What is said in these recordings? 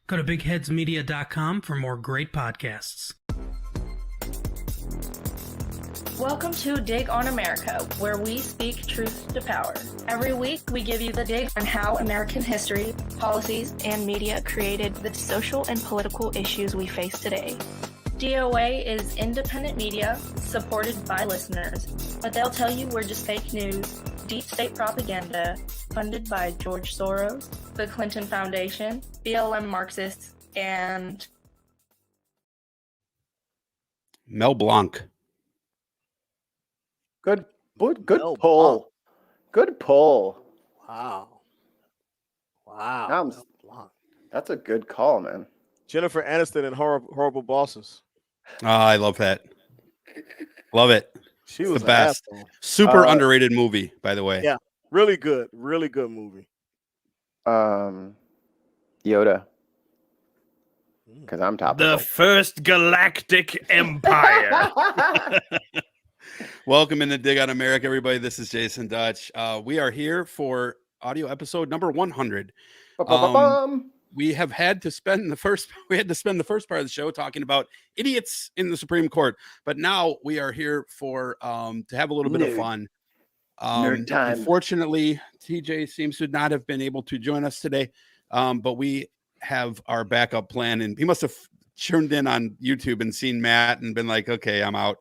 Go to bigheadsmedia.com for more great podcasts. Welcome to Dig on America, where we speak truth to power. Every week, we give you the dig on how American history, policies, and media created the social and political issues we face today. DOA is independent media supported by listeners, but they'll tell you we're just fake news, deep state propaganda, funded by George Soros, the Clinton Foundation, BLM Marxists, and Mel Blanc. Good Mel pull. Blanc. Good pull. Wow. I'm- Mel Blanc. That's a good call, man. Jennifer Aniston in Horrible Bosses. Oh, I love that. Love it. She It's was the best. an asshole. Super underrated movie, by the way. Yeah. Really good movie. Yoda. Because I'm topical. The First Galactic Empire. Welcome in to Dig on America, everybody. This is Jason Dutch. We are here for audio episode number 100. We had to spend the first part of the show talking about idiots in the Supreme Court, but now we are here for to have a little bit of fun. Nerd time. Unfortunately, TJ seems to not have been able to join us today, but we have our backup plan, and he must have tuned in on YouTube and seen Matt and been like, "Okay, I'm out."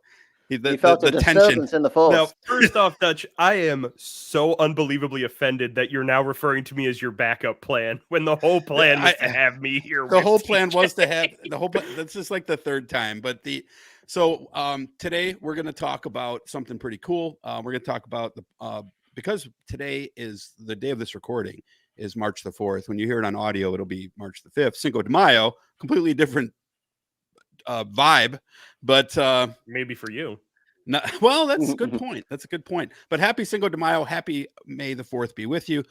He felt the tension in the force. Now, first off, Dutch, I am so unbelievably offended that you're now referring to me as your backup plan when the whole plan was to have me here. The whole plan was to have the whole plan. That's just like the third time. But today we're going to talk about something pretty cool. We're going to talk about because today is the day of this recording is March the 4th. When you hear it on audio, it'll be March the 5th. Cinco de Mayo, completely different vibe, but maybe for you. Well, that's a good point. That's a good point. But happy Cinco de Mayo, happy May the 4th be with you.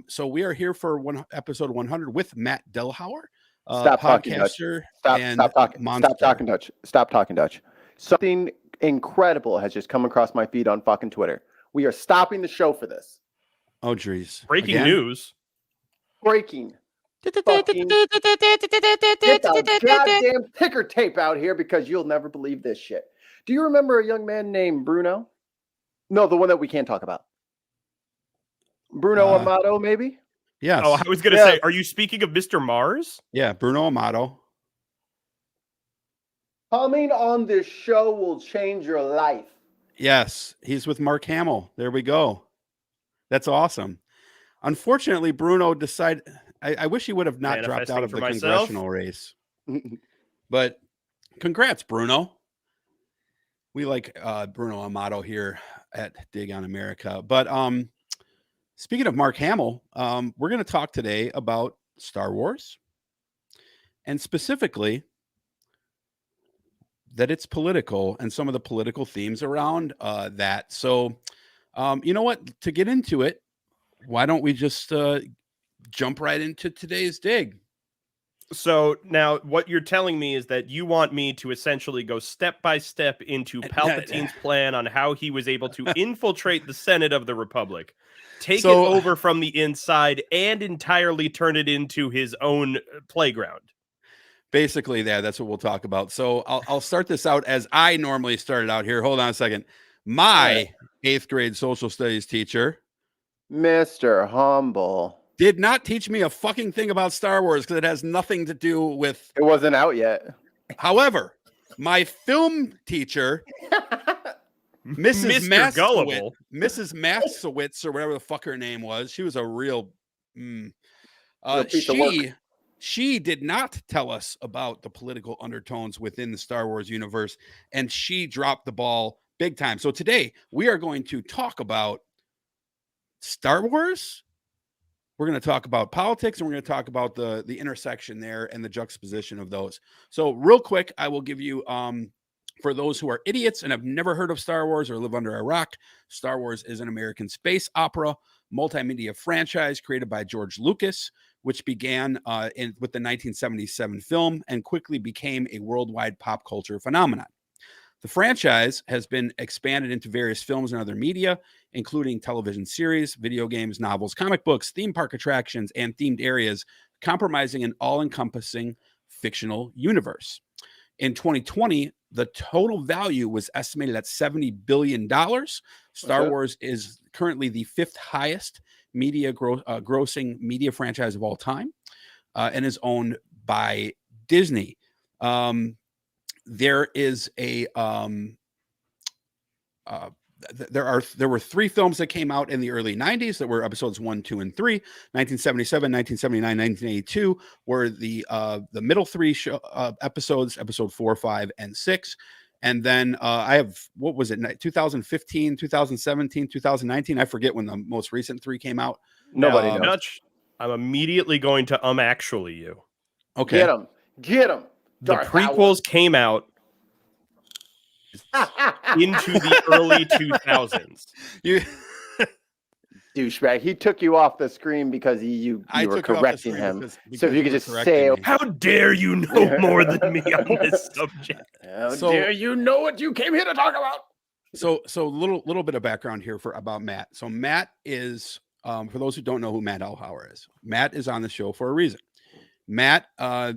So we are here for episode 100 with Matt Delhauer, podcaster. Stop talking Dutch. Stop talking Dutch. Something incredible has just come across my feed on fucking Twitter. We are stopping the show for this. Oh, geez. Breaking news. Breaking. Get the goddamn ticker tape out here because you'll never believe this shit. Do you remember a young man named Bruno? No, the one that we can't talk about. Bruno Amato, maybe? Yes. Oh, I was going to say, are you speaking of Mr. Mars? Yeah, Bruno Amato. Coming on this show will change your life. Yes, he's with Mark Hamill. There we go. That's awesome. Unfortunately, Bruno decided... I wish he would have not dropped out of the congressional race. But congrats, Bruno. We like Bruno Amato here at Dig on America. But speaking of Mark Hamill, we're going to talk today about Star Wars. And specifically, that it's political and some of the political themes around that. So, you know what? To get into it, why don't we just... jump right into today's dig. So now what you're telling me is that you want me to essentially go step by step into Palpatine's plan on how he was able to infiltrate the Senate of the Republic, take it over from the inside, and entirely turn it into his own playground. Basically, that's what we'll talk about. So I'll start this out as I normally started out here. Hold on a second. My 8th grade social studies teacher, Mr. Humble, did not teach me a fucking thing about Star Wars because it has nothing to do with... It wasn't out yet. However, my film teacher, Mrs. Masowitz, or whatever the fuck her name was, she was a real... she did not tell us about the political undertones within the Star Wars universe, and she dropped the ball big time. So today, we are going to talk about Star Wars. We're going to talk about politics, and we're going to talk about the intersection there and the juxtaposition of those. So real quick, I will give you, for those who are idiots and have never heard of Star Wars or live under a rock, Star Wars is an American space opera multimedia franchise created by George Lucas, which began with the 1977 film and quickly became a worldwide pop culture phenomenon. The franchise has been expanded into various films and other media, including television series, video games, novels, comic books, theme park attractions, and themed areas compromising an all-encompassing fictional universe. In 2020, the total value was estimated at $70 billion. Star Wars is currently the 5th highest grossing media franchise of all time, and is owned by Disney. There is a there were 3 films that came out in the early 90s that were episodes 1, 2, and 3. 1977, 1979, 1982 were the middle 3 episodes, episode 4, 5, and 6. And then I have, what was it, 2015, 2017, 2019? I forget when the most recent 3 came out. Nobody knows. Dutch, I'm immediately going to actually you. Okay. Get him. The prequels came out into the early 2000s. You douchebag. He took you off the screen because you were correcting him. because So if you could just say, me. How dare you know more than me on this subject? how dare you know what you came here to talk about? So little bit of background here about Matt. So Matt is, for those who don't know who Matt Delhauer is, Matt is on the show for a reason. Matt, I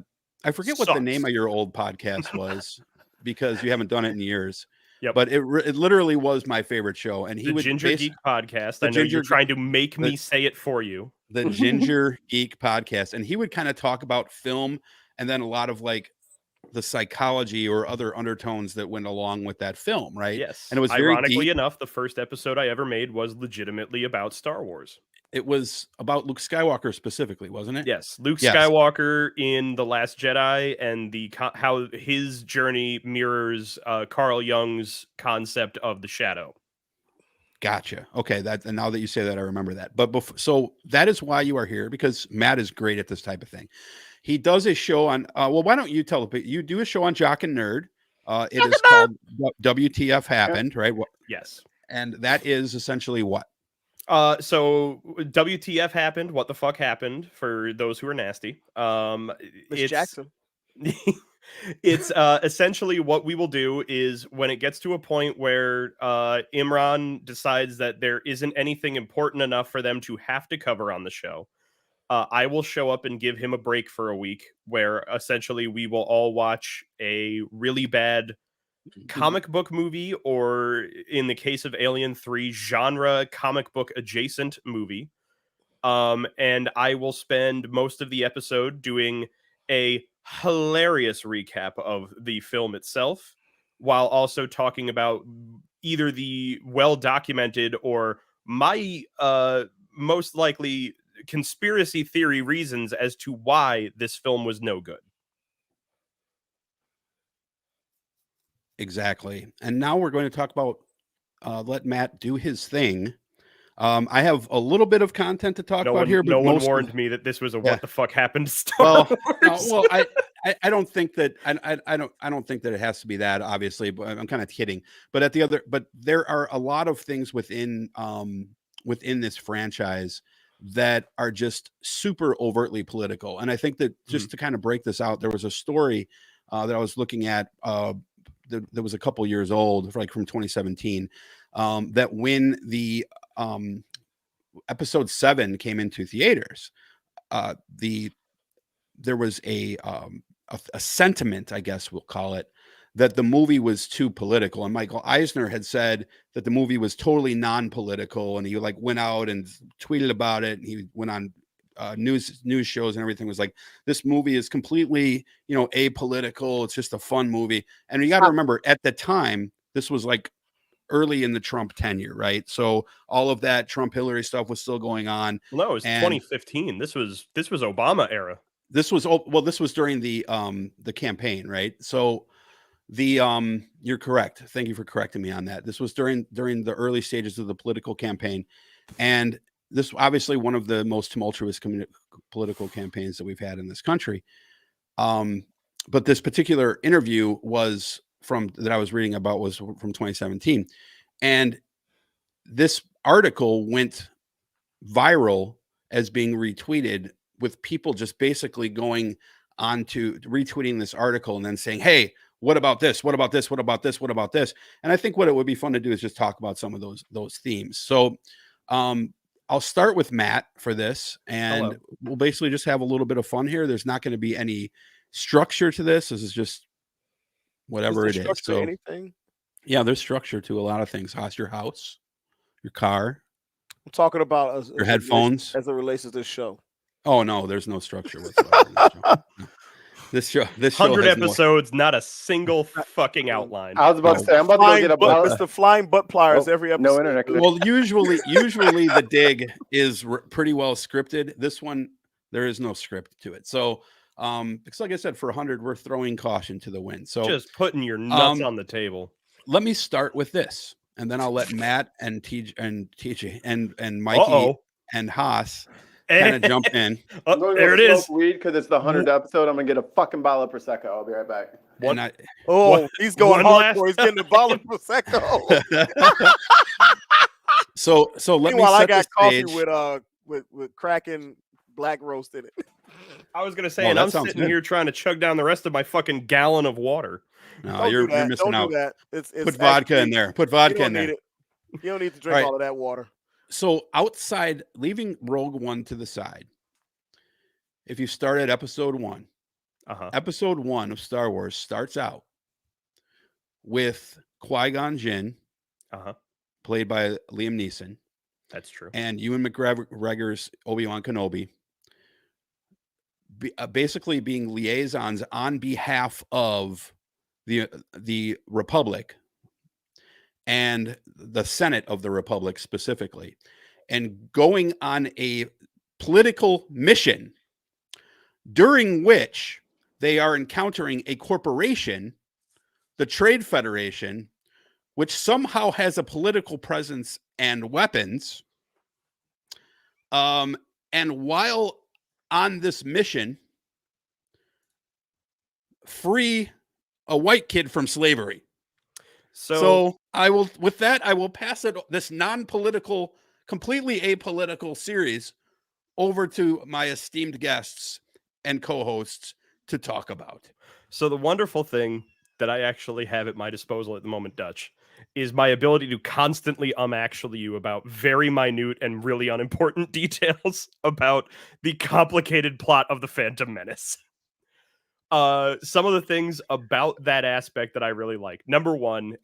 forget what the name of your old podcast was because you haven't done it in years. Yep. But it literally was my favorite show. And he would Ginger Geek podcast. I know you're trying to make me say it for you. The Ginger Geek podcast. And he would kind of talk about film and then a lot of like the psychology or other undertones that went along with that film, right? Yes. And it was very ironically deep. enough, the first episode I ever made was legitimately about Star Wars. It was about Luke Skywalker specifically, wasn't it? Yes, Luke Skywalker in The Last Jedi and how his journey mirrors Carl Jung's concept of the shadow. Gotcha. Okay, and now that you say that, I remember that. But so that is why you are here, because Matt is great at this type of thing. He does a show on. Well, why don't you tell people? You do a show on Jock and Nerd. It is called WTF Happened, right? Yes, and that is essentially what. So WTF happened? What the fuck happened? For those who are nasty, Miss Jackson. It's essentially what we will do is when it gets to a point where Imran decides that there isn't anything important enough for them to have to cover on the show, I will show up and give him a break for a week where essentially we will all watch a really bad comic book movie, or in the case of Alien 3, genre comic book adjacent movie. And I will spend most of the episode doing a hilarious recap of the film itself, while also talking about either the well-documented or my most likely conspiracy theory reasons as to why this film was no good. Exactly. And now we're going to talk about let Matt do his thing. I have a little bit of content to talk about here, but no one warned me that this was a what the fuck happened to Star Wars. Well, I don't think that I don't think that it has to be that, obviously, but I'm kind of kidding. But there are a lot of things within this franchise that are just super overtly political. And I think that just to kind of break this out, there was a story that I was looking at that was a couple years old, like from 2017, that when the episode 7 came into theaters, there was a sentiment, I guess we'll call it, that the movie was too political. And Michael Eisner had said that the movie was totally non-political, and he like went out and tweeted about it. And he went on news shows and everything, was like, this movie is completely, apolitical. It's just a fun movie. And you got to remember, at the time, this was like early in the Trump tenure, right? So all of that Trump-Hillary stuff was still going on. Well, no, it was 2015. This was Obama era. This was during the campaign, right? So you're correct. Thank you for correcting me on that. This was during the early stages of the political campaign, and this obviously one of the most tumultuous political campaigns that we've had in this country. But this particular interview that I was reading about was from 2017, and this article went viral as being retweeted, with people just basically going on to retweeting this article and then saying, hey, what about this? What about this? What about this? What about this? And I think what it would be fun to do is just talk about some of those themes. So I'll start with Matt for this, and Hello. we'll basically just have a little bit of fun here. There's not going to be any structure to this. This is just whatever it is. So anything? yeah, there's structure to a lot of things. How's your house, your car, I'm talking about your headphones? as it relates to this show. Oh no, there's no structure whatsoever. No. This show 100 has no- episodes, not a single fucking outline. I was about to say, I'm about to go get a bottle. Mr. Flying Butt Pliers every episode. No internet connection. Well, usually the dig is pretty well scripted. This one, there is no script to it. So, because like I said, for 100, we're throwing caution to the wind. So just putting your nuts on the table. Let me start with this, and then I'll let Matt and TJ and Mikey and Haas kind of jump in. There it is. Weed because it's the 100th episode. I'm gonna get a fucking bottle of prosecco. I'll be right back. He's going hardcore. He's getting a bottle of prosecco. So let me. Meanwhile, set I got the coffee stage. with cracking black roast in it. I was gonna say, and I'm sitting here trying to chug down the rest of my fucking gallon of water. No, you're missing out. Do that. It's Put vodka in there. Put vodka in there. You don't need to drink all of that water. So outside, leaving Rogue One to the side, if you start at episode 1, episode 1 of Star Wars starts out with Qui-Gon Jinn, played by Liam Neeson. That's true. And Ewan McGregor's Obi-Wan Kenobi, basically being liaisons on behalf of the Republic and the Senate of the Republic specifically, and going on a political mission during which they are encountering a corporation, the Trade Federation, which somehow has a political presence and weapons. And while on this mission, free a white kid from slavery. So I will pass this non-political, completely apolitical series over to my esteemed guests and co-hosts to talk about. So the wonderful thing that I actually have at my disposal at the moment, Dutch, is my ability to constantly actually you about very minute and really unimportant details about the complicated plot of the Phantom Menace. Some of the things about that aspect that I really like. Number one,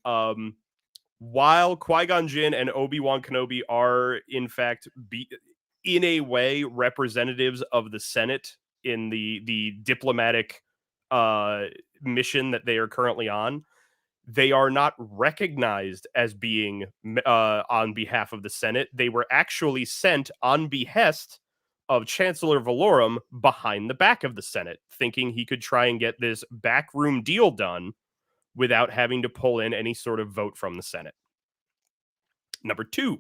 while Qui-Gon Jinn and Obi-Wan Kenobi are in fact in a way representatives of the Senate in the diplomatic mission that they are currently on, they are not recognized as being on behalf of the Senate. They were actually sent on behest of Chancellor Valorum behind the back of the Senate, thinking he could try and get this backroom deal done without having to pull in any sort of vote from the Senate. Number two,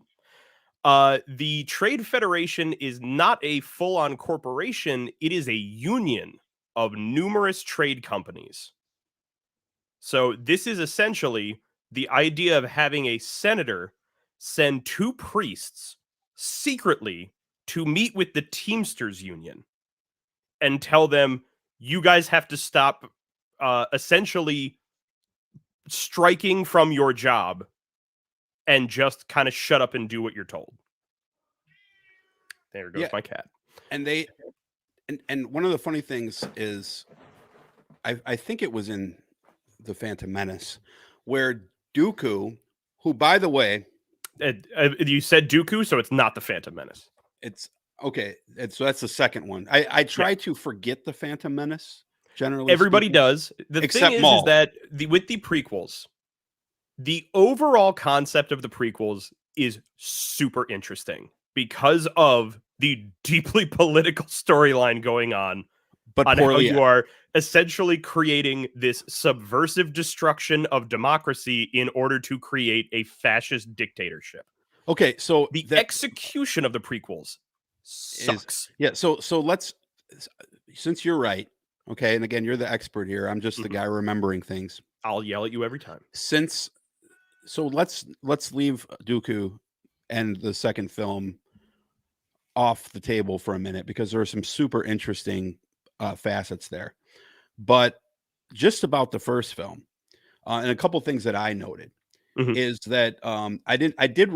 the Trade Federation is not a full-on corporation. It is a union of numerous trade companies. So this is essentially the idea of having a senator send 2 priests secretly to meet with the Teamsters Union and tell them, you guys have to stop essentially striking from your job and just kind of shut up and do what you're told. There goes my cat. And and one of the funny things is, I think it was in The Phantom Menace, where Dooku, who, by the way... you said Dooku, so it's not The Phantom Menace. It's okay. So that's the second one. I try to forget The Phantom Menace, generally. Everybody does. The thing is that with the prequels, the overall concept of the prequels is super interesting because of the deeply political storyline going on, but on how you are essentially creating this subversive destruction of democracy in order to create a fascist dictatorship. Okay, so the execution of the prequels sucks. So let's, since you're right, okay, and again, you're the expert here. I'm just the guy remembering things. I'll yell at you every time. So let's leave Dooku and the second film off the table for a minute, because there are some super interesting facets there. But just about the first film, and a couple things that I noted is that I did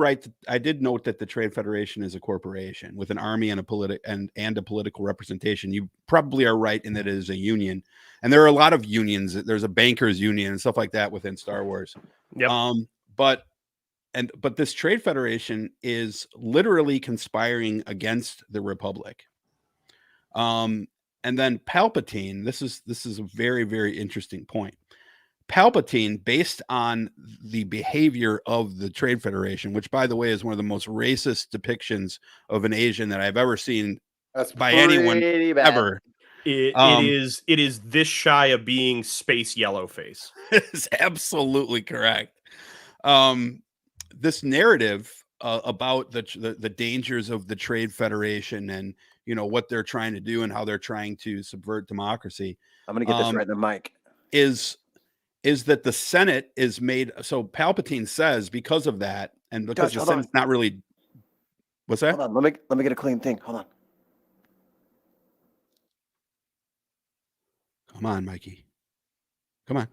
note that the Trade Federation is a corporation with an army and a political representation. You probably are right in that it is a union, and there are a lot of unions. There's a bankers union and stuff like that within Star Wars. Yep. But this Trade Federation is literally conspiring against the Republic. And then Palpatine, this is a very, very interesting point. Palpatine, based on the behavior of the Trade Federation, which, by the way, is one of the most racist depictions of an Asian that I've ever seen by anyone ever. It is this shy of being space yellow face. It's absolutely correct. This narrative about the dangers of the Trade Federation and what they're trying to do and how they're trying to subvert democracy. I'm gonna get this right in the mic. Is that the Senate is made? So Palpatine says because of that, and because the Senate's not really. What's that? Hold on, let me get a clean thing. Hold on. Come on, Mikey. Come on.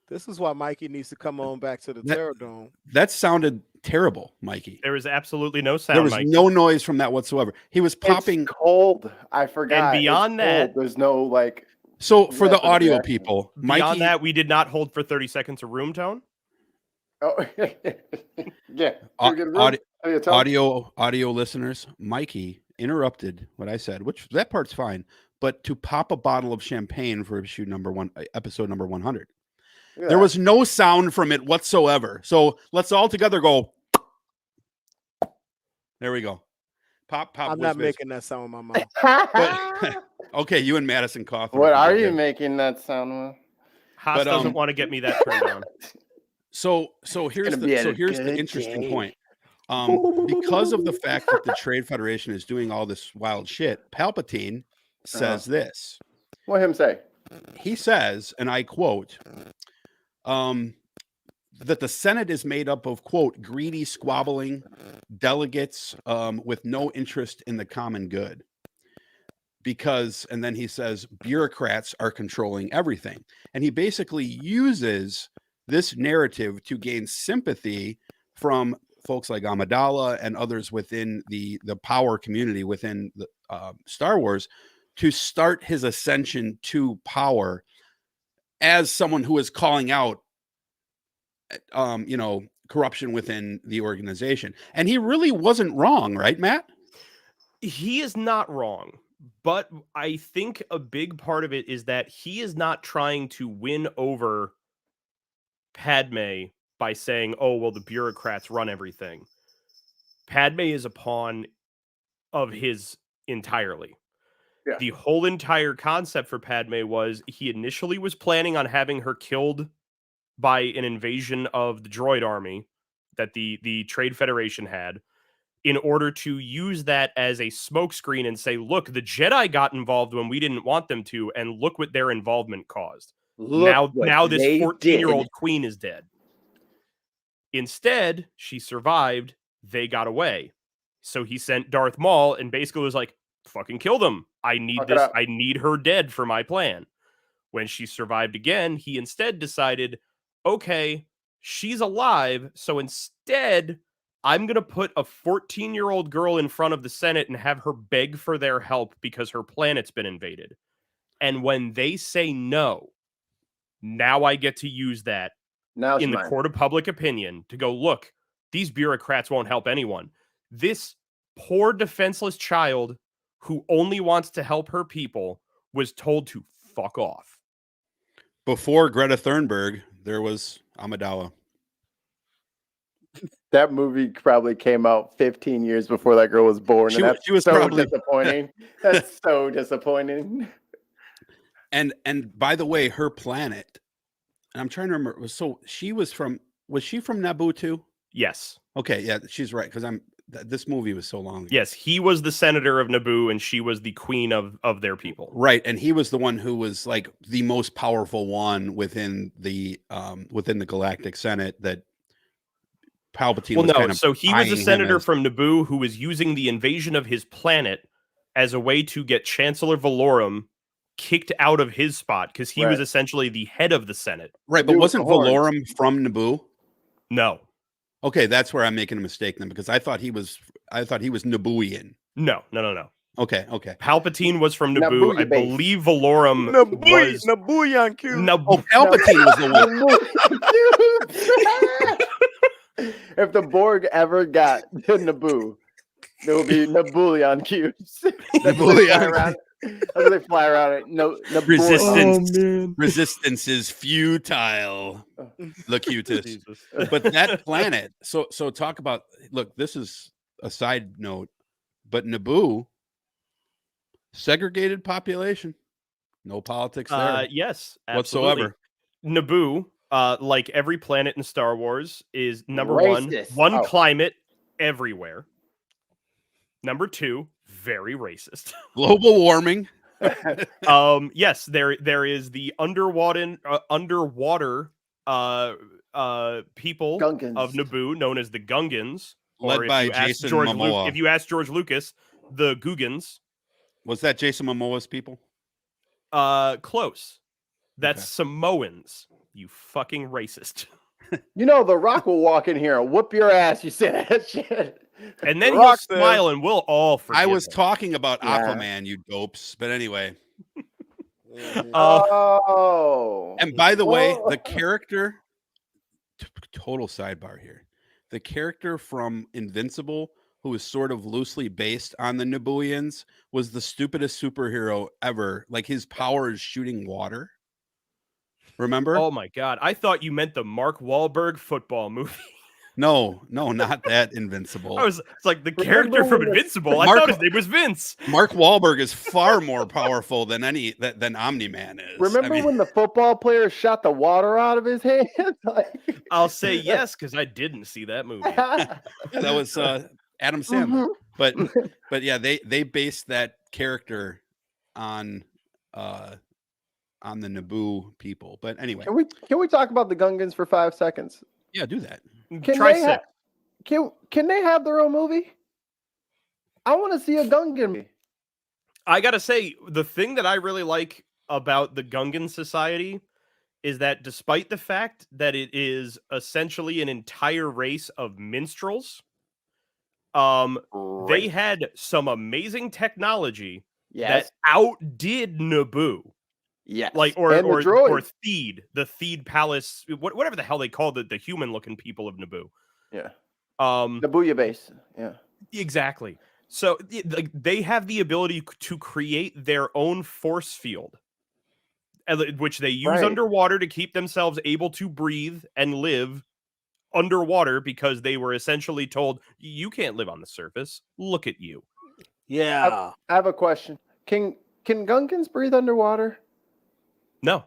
This is why Mikey needs to come on back to the Terror Dome. That sounded terrible, Mikey. There was absolutely no sound. There was Mikey. no noise from that whatsoever. He was popping. It's cold. I forgot. And beyond that, there's no like. So for the audio people, Mikey, beyond that, we did not hold for 30 seconds of room tone. Oh, yeah. Audio listeners, Mikey interrupted what I said, which that part's fine, but to pop a bottle of champagne for episode number 100. There was no sound from it whatsoever. So let's all together go. There we go. Pop. I'm not making that sound with my mouth. Okay, you and Madison Cawthorn. What are you making that sound with? Haas doesn't want to get me that turned on. So here's the interesting point. Because of the fact that the Trade Federation is doing all this wild shit, Palpatine says this. What him say? He says, and I quote, that the Senate is made up of, quote, greedy, squabbling delegates with no interest in the common good. And then he says, bureaucrats are controlling everything. And he basically uses this narrative to gain sympathy from folks like Amidala and others within the power community within the, Star Wars to start his ascension to power as someone who is calling out corruption within the organization. And he really wasn't wrong, right, Matt? He is not wrong, but I think a big part of it is that he is not trying to win over Padme by saying, oh, well, the bureaucrats run everything. Padme is a pawn of his entirely. Yeah. The whole entire concept for Padme was he initially was planning on having her killed by an invasion of the droid army that the Trade Federation had, in order to use that as a smokescreen and say, look, the Jedi got involved when we didn't want them to, and look what their involvement caused. Now this 14-year-old queen is dead. Instead, she survived. They got away. So he sent Darth Maul and basically was like, fucking kill them. I need this. I need her dead for my plan. When she survived again, he instead decided, okay, she's alive. So instead, I'm going to put a 14-year-old girl in front of the Senate and have her beg for their help because her planet's been invaded. And when they say no, now I get to use that in the court of public opinion to go, look, these bureaucrats won't help anyone. This poor defenseless child who only wants to help her people was told to fuck off. Before Greta Thunberg, there was Amidala. That movie probably came out 15 years before that girl was born. She was so probably disappointing. That's so disappointing. And by the way, her planet, and I'm trying to remember, was she from Naboo too? Yes. Okay, yeah, she's right, because this movie was so long ago. Yes, he was the senator of Naboo and she was the queen of their people. Right, and he was the one who was like the most powerful one within the Galactic Senate that Palpatine so he was a senator from Naboo who was using the invasion of his planet as a way to get Chancellor Valorum kicked out of his spot because he was essentially the head of the Senate. Right, but wasn't Valorum from Naboo? No. Okay, that's where I'm making a mistake then, because I thought he was Nabooian. No. Okay. Palpatine was from Naboo. Nabooian I base. believe Valorum was Nabooian Q. Oh, Palpatine was the one. Dude. If the Borg ever got to Naboo, there will be Nabooian cubes. Nabooian. As they fly around it. No, Resistance is futile. Locutus. Jesus. But that planet. So talk about. Look, this is a side note, but Naboo, segregated population, no politics there. Yes, absolutely. whatsoever. Naboo, like every planet in Star Wars, is number Racist. one climate everywhere. Number 2, very racist. Global warming. Yes, there is the underwater people Gungans. of Naboo known as the Gungans, Led or by Jason Momoa. If you ask George Lucas, the Googans. Was that Jason Momoa's people? Close. That's Samoans. You fucking racist. You know, The Rock will walk in here and whoop your ass. You say that shit. And then Rock he'll smile and we'll all forgive I was him. talking about Yeah. Aquaman, you dopes. But anyway. And by the way, the character, total sidebar here. The character from Invincible, who is sort of loosely based on the Nabooians, was the stupidest superhero ever. Like, his power is shooting water. Remember? Oh my god. I thought you meant the Mark Wahlberg football movie. No, not that Invincible. It's like the character from Invincible. I thought his name was Vince. Mark Wahlberg is far more powerful than Omni-Man is. remember when the football player shot the water out of his hand? I'll say yes, because I didn't see that movie. that was Adam Sandler. But yeah, they based that character on the Naboo people. But anyway, Can we talk about the Gungans for 5 seconds? yeah, do that. Can they have their own movie? I want to see a Gungan movie. I gotta say, the thing that I really like about the Gungan Society is that despite the fact that it is essentially an entire race of minstrels, they had some amazing technology that outdid Naboo. Yes. Like or Theed, the Theed Palace, whatever the hell they call the human looking people of Naboo. Yeah. Nabooia base. Yeah. Exactly. So they have the ability to create their own force field, which they use underwater to keep themselves able to breathe and live underwater, because they were essentially told, you can't live on the surface. Look at you. Yeah. I have a question. Can Gungans breathe underwater? No.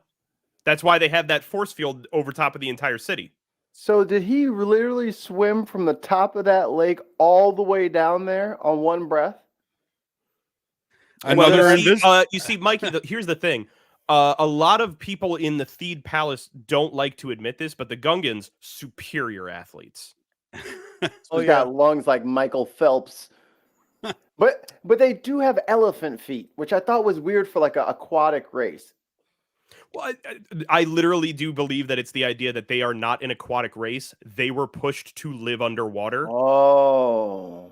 That's why they have that force field over top of the entire city. So did he literally swim from the top of that lake all the way down there on one breath? You see, Mikey, here's the thing. A lot of people in the Theed Palace don't like to admit this, but the Gungans, superior athletes. He's got lungs like Michael Phelps. But they do have elephant feet, which I thought was weird for like an aquatic race. Well, I literally do believe that it's the idea that they are not an aquatic race. They were pushed to live underwater. Oh,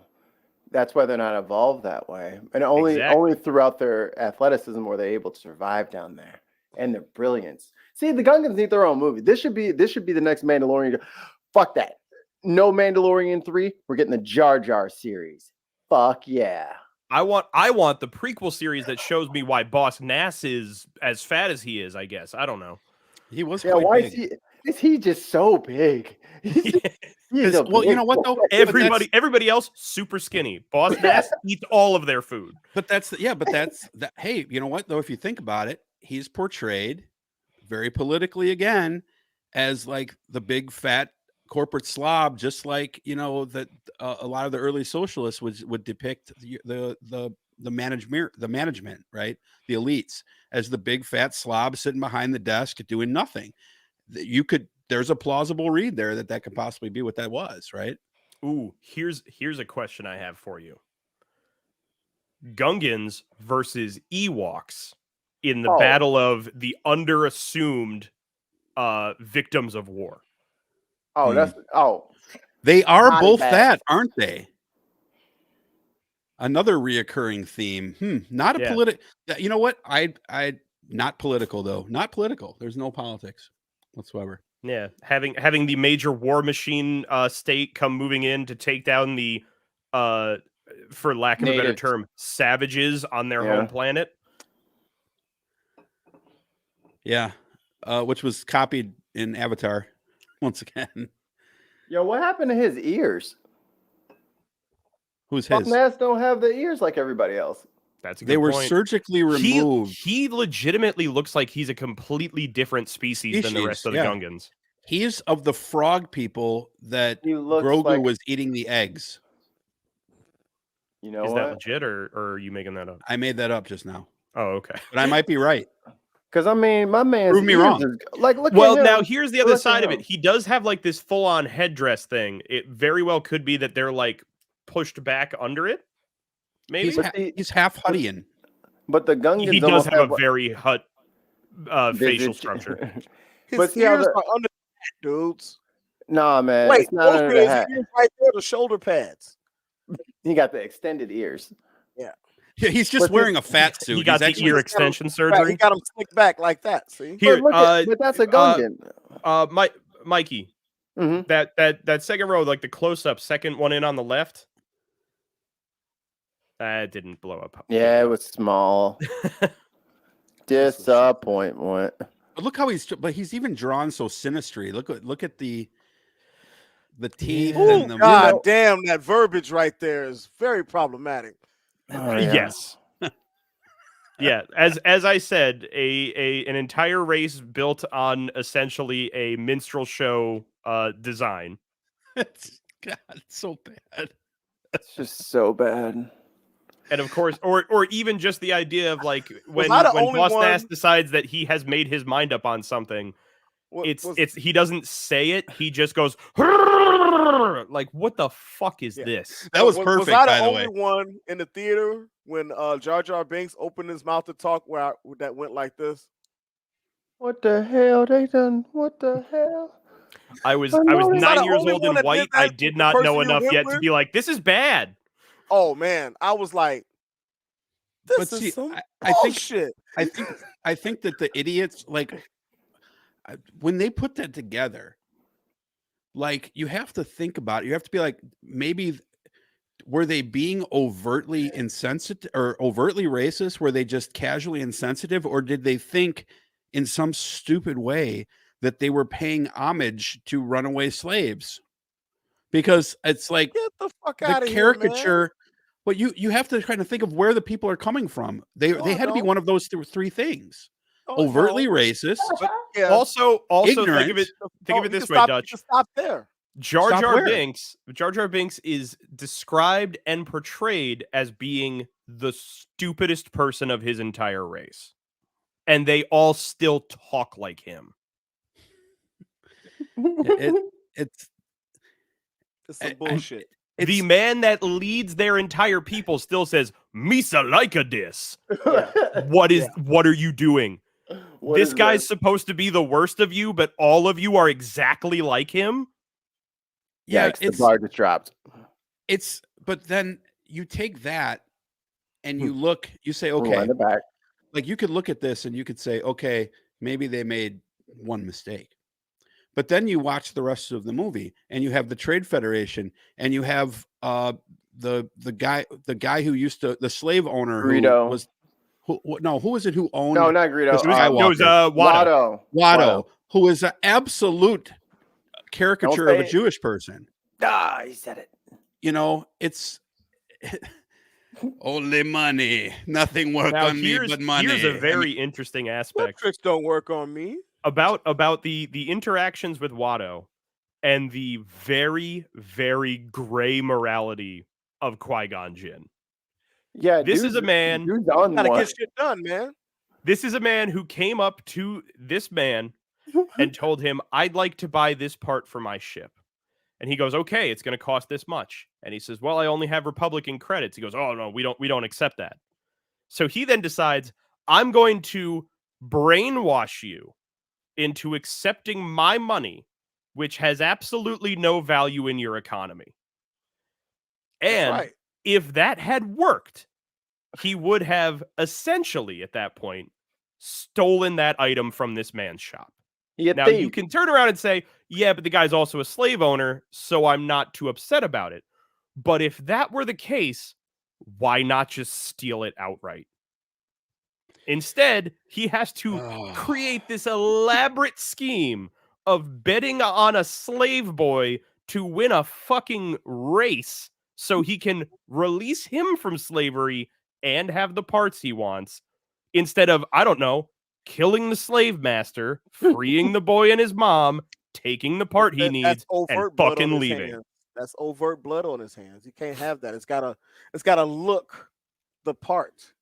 that's why they're not evolved that way. And only throughout their athleticism were they able to survive down there, and their brilliance. See, the Gungans need their own movie. This should be the next Mandalorian. Fuck that. No Mandalorian 3. We're getting the Jar Jar series. Fuck yeah. I want the prequel series that shows me why Boss Nass is as fat as he is, I guess. I don't know. He was why big. is he just so big? Well, you know what though? Everybody else super skinny. Boss Nass eats all of their food. Hey, you know what though? If you think about it, he's portrayed very politically again as like the big fat corporate slob, just like that a lot of the early socialists would depict the management, right? The elites as the big fat slob sitting behind the desk doing nothing. There's a plausible read there that could possibly be what that was, right? Ooh, here's a question I have for you. Gungans versus Ewoks in the battle of the underassumed victims of war. Oh, that's They are Body both bag. that, aren't they? Another reoccurring theme. Not a political. You know what? I not political though. Not political. There's no politics whatsoever. Yeah, having the major war machine state come moving in to take down the for lack of a better Natives. term, savages on their home planet. Yeah, which was copied in Avatar once again. Yo, what happened to his ears? Who's his? Mass don't have the ears like everybody else. That's a good They were point. surgically removed. He legitimately looks like he's a completely different species than the rest of the Gungans. He's of the frog people that Grogu was eating the eggs. You know Is what? that legit, or are you making that up? I made that up just now. Oh, okay. But I might be right. Because I mean, my man. Prove me wrong. Look well, at him. now here's the other Look side at of it. He does have like this full-on headdress thing. It very well could be that they're like pushed back under it. Maybe he's half Huttian. But the Gungans he does have a very Hutt facial structure. His ears are under the hat, dudes. Nah, man. Wait, it's not under the hat. right there, the shoulder pads. He got the extended ears. Yeah. Yeah, he's just wearing a fat suit. He got the ear extension surgery. He got him slicked back like that. See, here, but that's a Gungan. Mikey, mm-hmm. that second row, like the close up, second one in on the left. That didn't blow up. Yeah, it was small. Disappointment. But look how he's even drawn so sinistry. Look at the teeth. Oh, and the God damn, that verbiage right there is very problematic. Oh, yeah. Yes. Yeah, as I said, an entire race built on essentially a minstrel show design. It's so bad. It's just so bad. And of course, or even just the idea of like when Boss Nass decides that he has made his mind up on something, he doesn't say it, he just goes like, what the fuck is this? That was perfect. Was I by the the only way. one in the theater when Jar Jar Binks opened his mouth to talk that went like this? What the hell they done? What the hell? I was 9 years old and white. I did not know enough yet to be like, this is bad. Oh man, I was like, this is some bullshit. I think that the idiots, like, when they put that together, like, you have to think about it. You have to be like, maybe were they being overtly insensitive or overtly racist? Were they just casually insensitive, or did they think in some stupid way that they were paying homage to runaway slaves? Because it's like, get the fuck out of caricature. Here, man. But you have to kind of think of where the people are coming from. They had to be one of those three things: overtly racist, also ignorant. think of it this way, Dutch. Stop there. Jar Jar Binks is described and portrayed as being the stupidest person of his entire race, and they all still talk like him. It's some bullshit. The man that leads their entire people still says, "Misa like a dis." Yeah. What are you doing? This guy's supposed to be the worst of you, but all of you are exactly like him. Yeah, the bar just dropped. But then you take that and you say, okay, in the back. Like, you could look at this and you could say, okay, maybe they made one mistake. But then you watch the rest of the movie, and you have the Trade Federation, and you have the guy who used to, the slave owner Greedo. who was it who owned? No, not Greedo. It was Watto. Watto, who is an absolute caricature of a Jewish person. Ah, he said it. You know, it's only money. Nothing work on me but money. Here's a very interesting aspect. Tricks don't work on me. About the interactions with Watto and the very, very gray morality of Qui-Gon Jinn. Yeah, this is a man who gotta get shit done, man. This is a man who came up to this man and told him, "I'd like to buy this part for my ship." And he goes, "Okay, it's going to cost this much." And he says, "Well, I only have Republican credits." He goes, "Oh no, we don't accept that." So he then decides, "I'm going to brainwash you into accepting my money which has absolutely no value in your economy. That's And right. if that had worked, he would have essentially, at that point, stolen that item from this man's shop. Now, you can turn around and say, yeah, but the guy's also a slave owner, so I'm not too upset about it. But if that were the case, why not just steal it outright? Instead, he has to create this elaborate scheme of betting on a slave boy to win a fucking race so he can release him from slavery and have the parts he wants, instead of, I don't know, killing the slave master, freeing the boy and his mom, taking the part he needs, and fucking leaving. Hands. That's overt blood on his hands. You can't have that. It's gotta look the part.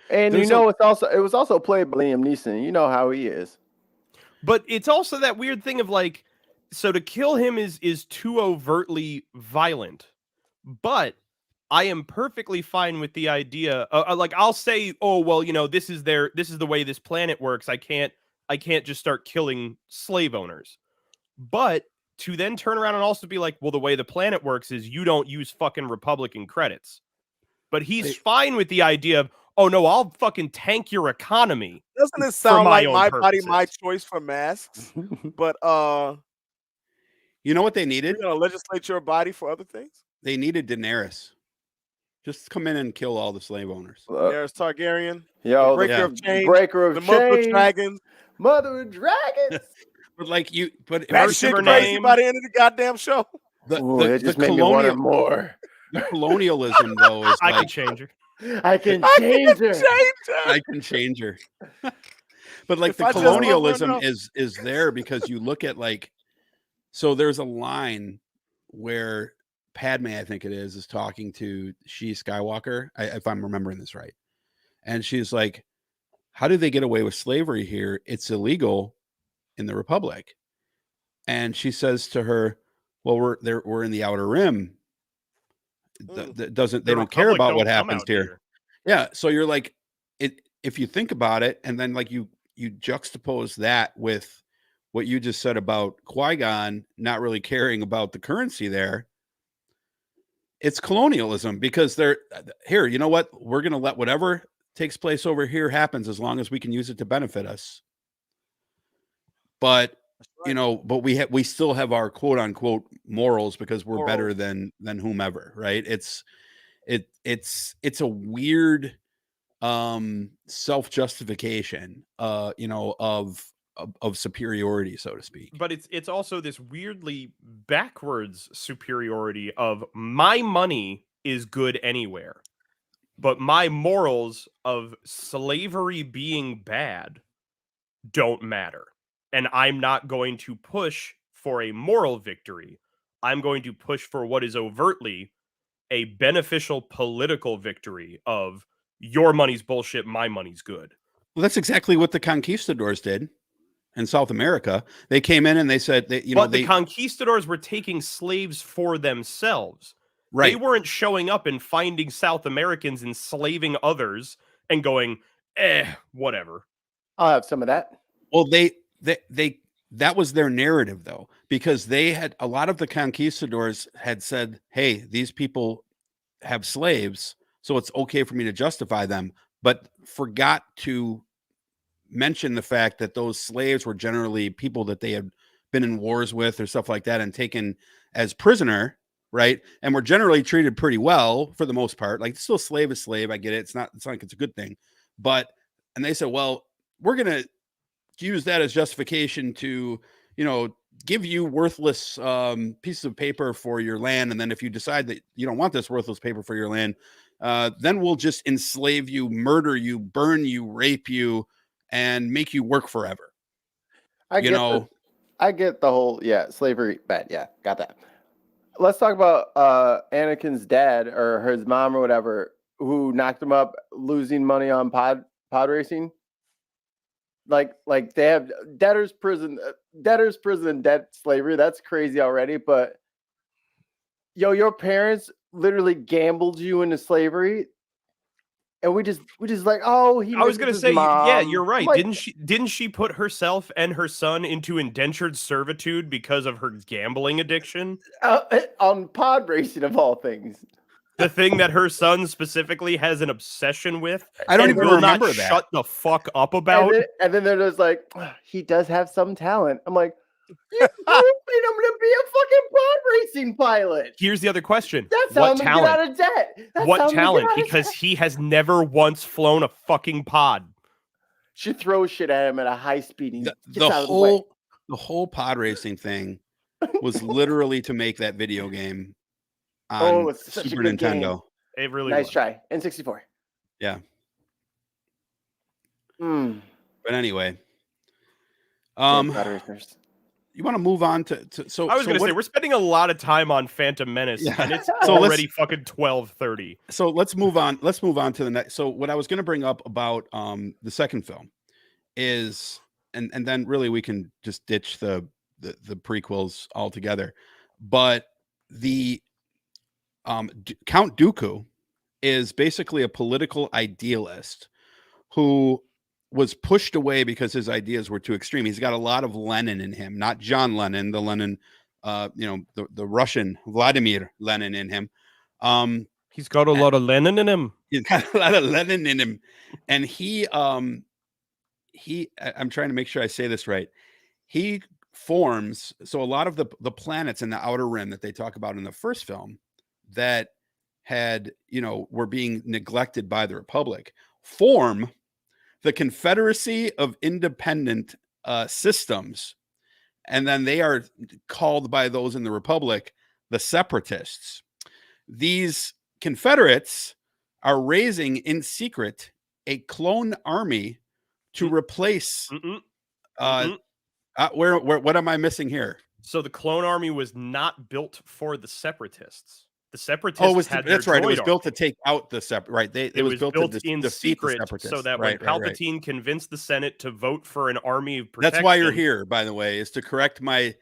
And it was also played by Liam Neeson. You know how he is. But it's also that weird thing of like, so to kill him is too overtly violent. But I am perfectly fine with the idea. Like, I'll say, oh well, this is the way this planet works. I can't just start killing slave owners. But to then turn around and also be like, well, the way the planet works is you don't use fucking Republican credits. But he's fine with the idea of, oh no, I'll fucking tank your economy. Doesn't it sound like my body, my choice for masks? But you know what they needed? You're gonna legislate your body for other things? They needed Daenerys. Just come in and kill all the slave owners. Daenerys Targaryen. Yo, breaker of chains. Breaker of the mother of dragons. Mother of dragons. But that shit crazy by the end of the goddamn show. It just made me want more. The colonialism, though, is I can change her. I can change her. I can change her. But like the colonialism is there because you look at so there's a line where Padme, I think it is talking to She Skywalker, if I'm remembering this right. And she's like, how do they get away with slavery here? It's illegal in the Republic. And she says to her, well, we're in the Outer Rim. They don't care about what happens here. Yeah. So you're like, if you think about it, and then you juxtapose that with what you just said about Qui-Gon not really caring about the currency there, it's colonialism because they're here. You know what? We're going to let whatever takes place over here happens as long as we can use it to benefit us. But but we still have our quote unquote morals because we're better than whomever, right? It's a weird self-justification of superiority, so to speak. But it's also this weirdly backwards superiority of my money is good anywhere, but my morals of slavery being bad don't matter. And I'm not going to push for a moral victory. I'm going to push for what is overtly a beneficial political victory of your money's bullshit, my money's good. Well, that's exactly what the conquistadors did in South America. They came in and they said, the conquistadors were taking slaves for themselves. Right. They weren't showing up and finding South Americans enslaving others and going, whatever. I'll have some of that. Well, that was their narrative, though, because they had a lot of the conquistadors had said, hey, these people have slaves, so it's okay for me to justify them, but forgot to mention the fact that those slaves were generally people that they had been in wars with or stuff like that and taken as prisoner, right? And were generally treated pretty well for the most part. Like, still slave is slave. I get it. It's not like it's a good thing. And they said, well, we're going to use that as justification to, give you worthless pieces of paper for your land. And then if you decide that you don't want this worthless paper for your land, then we'll just enslave you, murder you, burn you, rape you, and make you work forever. I get the whole, slavery bad. Yeah, got that. Let's talk about Anakin's dad or his mom or whatever, who knocked him up losing money on pod racing. Like they have debtor's prison and debt slavery. That's crazy already. But your parents literally gambled you into slavery. And we just like, oh, he I was gonna misses say, his mom. yeah, you're right. Like, Didn't she put herself and her son into indentured servitude because of her gambling addiction? On pod racing of all things. The thing that her son specifically has an obsession with. I don't and even will remember not that. shut the fuck up about. And then they're just like, he does have some talent. I'm like, you hoping I'm gonna be a fucking pod racing pilot. Here's the other question. That's how I'm gonna get out of debt. What talent? Because he has never once flown a fucking pod. She throws shit at him at a high speed. And The whole pod racing thing was literally to make that video game on it's such Super a good Nintendo. Game. It really nice was. try. N64. Yeah. But anyway, pod racers. You want to move on to so I was going to say we're spending a lot of time on Phantom Menace, and it's already fucking 12:30. So let's move on. Let's move on to the next. So what I was going to bring up about the second film is, and then really we can just ditch the prequels altogether. But the Count Dooku is basically a political idealist who was pushed away because his ideas were too extreme. He's got a lot of Lenin in him, not John Lennon, the Lenin, the Russian Vladimir Lenin in him. He's got a lot of Lenin in him. He's got a lot of Lenin in him. And I'm trying to make sure I say this right. He forms, so a lot of the planets in the outer rim that they talk about in the first film that had, were being neglected by the Republic form the Confederacy of Independent Systems. And then they are called by those in the Republic the Separatists. These Confederates are raising in secret a clone army to replace. What am I missing here? So the clone army was not built for the Separatists. The Separatists that's right. It was built to take out the right. It was built to in secret, so that when Palpatine convinced the Senate to vote for an army of protection. That's why you're here, by the way, is to correct my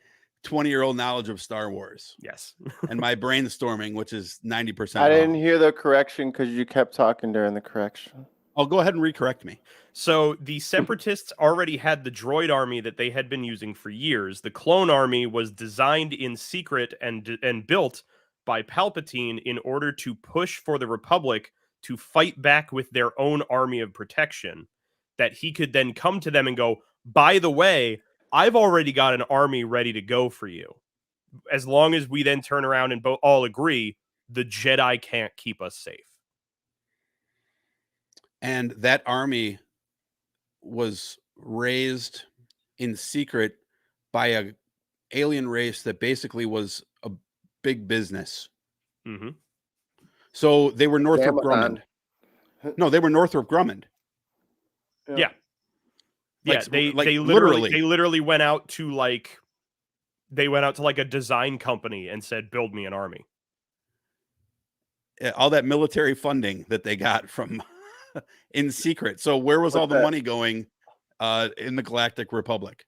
20-year-old knowledge of Star Wars. Yes, and my brainstorming, which is 90%. I didn't hear the correction because you kept talking during the correction. I'll go ahead and recorrect me. So the Separatists already had the droid army that they had been using for years. The clone army was designed in secret and built by Palpatine in order to push for the Republic to fight back with their own army of protection, that he could then come to them and go, by the way, I've already got an army ready to go for you. As long as we then turn around and all agree, the Jedi can't keep us safe. And that army was raised in secret by a alien race that basically was a big business. Mm-hmm. So they were Northrop Grumman. No, they were Northrop Grumman. Yeah. Yeah, they literally went out to like a design company and said, build me an army. All that military funding that they got from in secret. So where was all the money going in the Galactic Republic?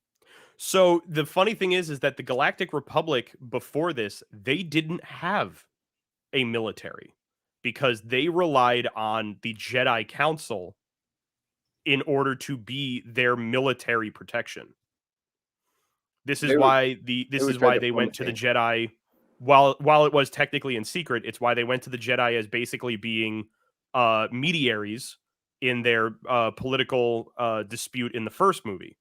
So the funny thing is that the Galactic Republic before this, they didn't have a military because they relied on the Jedi Council in order to be their military protection. This is why they went to the Jedi. While it was technically in secret, it's why they went to the Jedi as basically being mediaries in their political dispute in the first movie.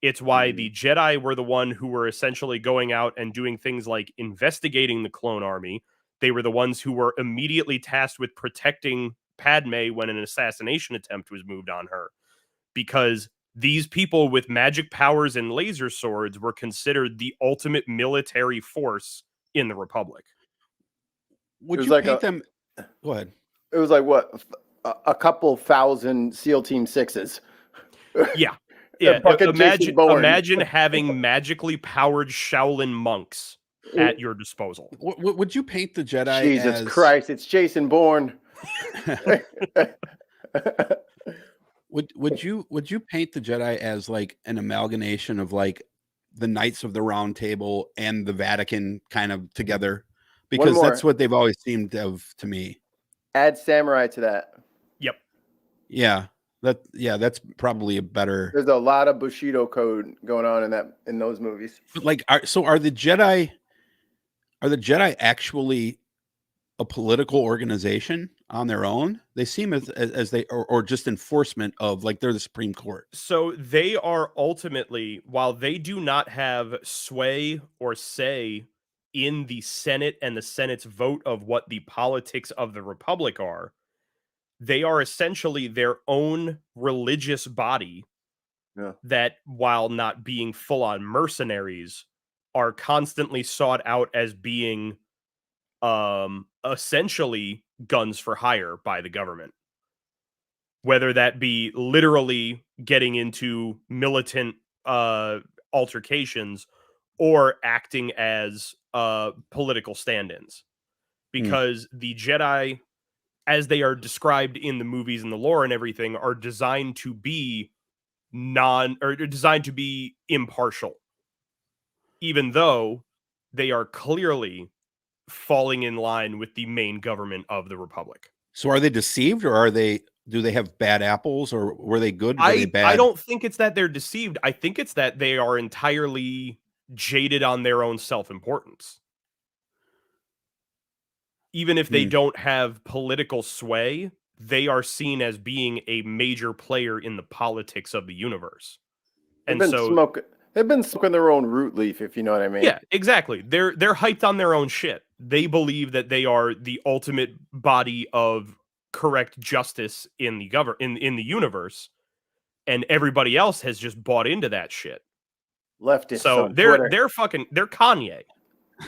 It's why the Jedi were the one who were essentially going out and doing things like investigating the clone army. They were the ones who were immediately tasked with protecting Padme when an assassination attempt was moved on her. Because these people with magic powers and laser swords were considered the ultimate military force in the Republic. Would you paint them? Go ahead. It was like what? A couple thousand SEAL Team 6s. Yeah. Yeah, imagine having magically powered Shaolin monks at your disposal. Would you paint the Jedi Jesus Christ, it's Jason Bourne. Would you paint the Jedi as like an amalgamation of like the Knights of the Round Table and the Vatican kind of together? Because that's what they've always seemed of to me. Add samurai to that. Yep. That's probably a better. There's a lot of Bushido code going on in those movies. But like, are the Jedi actually a political organization on their own? They seem as they or just enforcement of, like, they're the Supreme Court. So they are ultimately, while they do not have sway or say in the Senate and the Senate's vote of what the politics of the Republic are, they are essentially their own religious body that, while not being full-on mercenaries, are constantly sought out as being essentially guns for hire by the government. Whether that be literally getting into militant altercations or acting as political stand-ins. Because the Jedi, as they are described in the movies and the lore and everything, are designed to be designed to be impartial. Even though they are clearly falling in line with the main government of the Republic. So are they deceived, or do they have bad apples, or were they good? Were they bad? I don't think it's that they're deceived. I think it's that they are entirely jaded on their own self-importance. Even if they don't have political sway, they are seen as being a major player in the politics of the universe. They've been smoking their own root leaf, if you know what I mean. Yeah, exactly. They're hyped on their own shit. They believe that they are the ultimate body of correct justice in the in the universe, and everybody else has just bought into that shit. Leftists. So they're Kanye.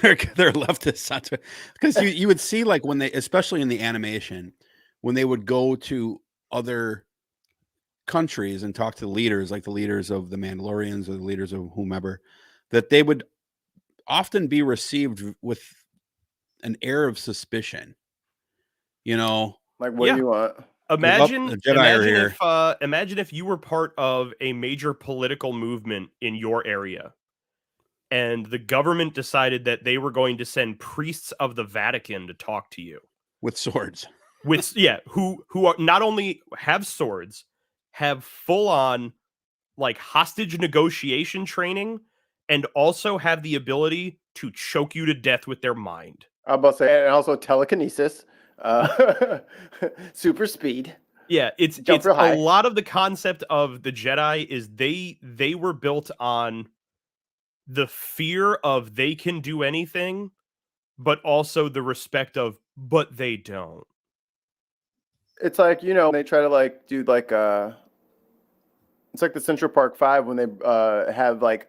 They're leftists, because you would see, like, when they, especially in the animation, when they would go to other countries and talk to the leaders, like the leaders of the Mandalorians or the leaders of whomever, that they would often be received with an air of suspicion. Like, what do you want? Imagine if you were part of a major political movement in your area, and the government decided that they were going to send priests of the Vatican to talk to you with swords. Who are not only have swords, have full on, like, hostage negotiation training, and also have the ability to choke you to death with their mind. I'm about to say, and also telekinesis, super speed. Yeah, it's a lot of the concept of the Jedi is they were built on the fear of they can do anything, but also the respect of, but they don't. It's like, they try to, like, do, like, it's like the Central Park 5 when they have, like,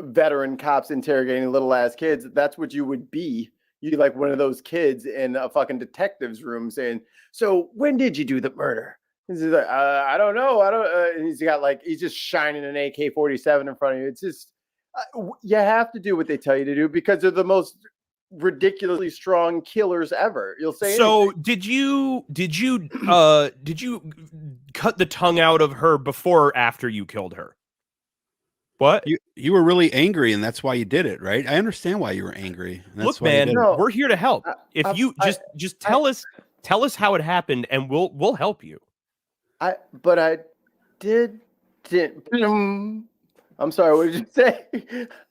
veteran cops interrogating little ass kids. That's what you would be. You'd like one of those kids in a fucking detective's room saying, "So when did you do the murder?" And he's like, "I don't know. I don't." And he's just shining an AK-47 in front of you. It's just you have to do what they tell you to do because they're the most ridiculously strong killers ever. You'll say. So anything. did you cut the tongue out of her before or after you killed her? What? You were really angry, and that's why you did it, right? I understand why you were angry. Look, man, we're here to help. If you just tell us how it happened, and we'll help you. I didn't. I'm sorry. What did you say?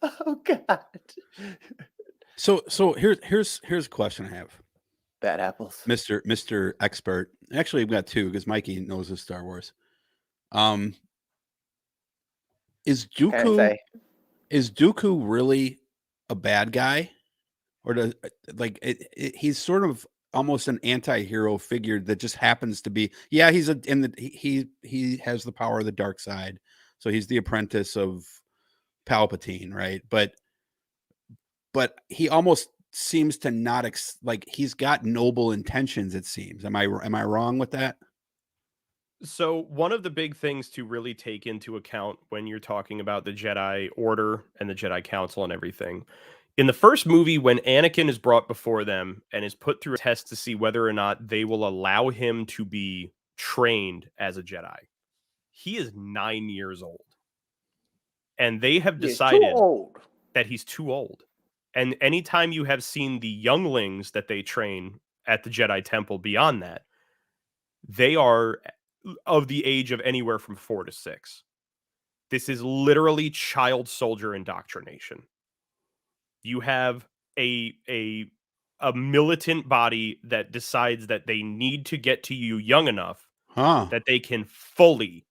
Oh God. So here's a question I have. Bad apples, Mr. Expert. Actually, we've got two because Mikey knows his Star Wars. Is Dooku really a bad guy, or does he's sort of almost an anti-hero figure that just happens to be? Yeah, he has the power of the dark side, so he's the apprentice of Palpatine, right? But he almost seems to not like he's got noble intentions. It seems. Am I wrong with that? So one of the big things to really take into account when you're talking about the Jedi Order and the Jedi Council and everything, in the first movie, when Anakin is brought before them and is put through a test to see whether or not they will allow him to be trained as a Jedi, he is 9 years old. And they have decided that he's too old. And anytime you have seen the younglings that they train at the Jedi Temple beyond that, they are of the age of anywhere from 4 to 6. This is literally child soldier indoctrination. You have a militant body that decides that they need to get to you young enough that they can fully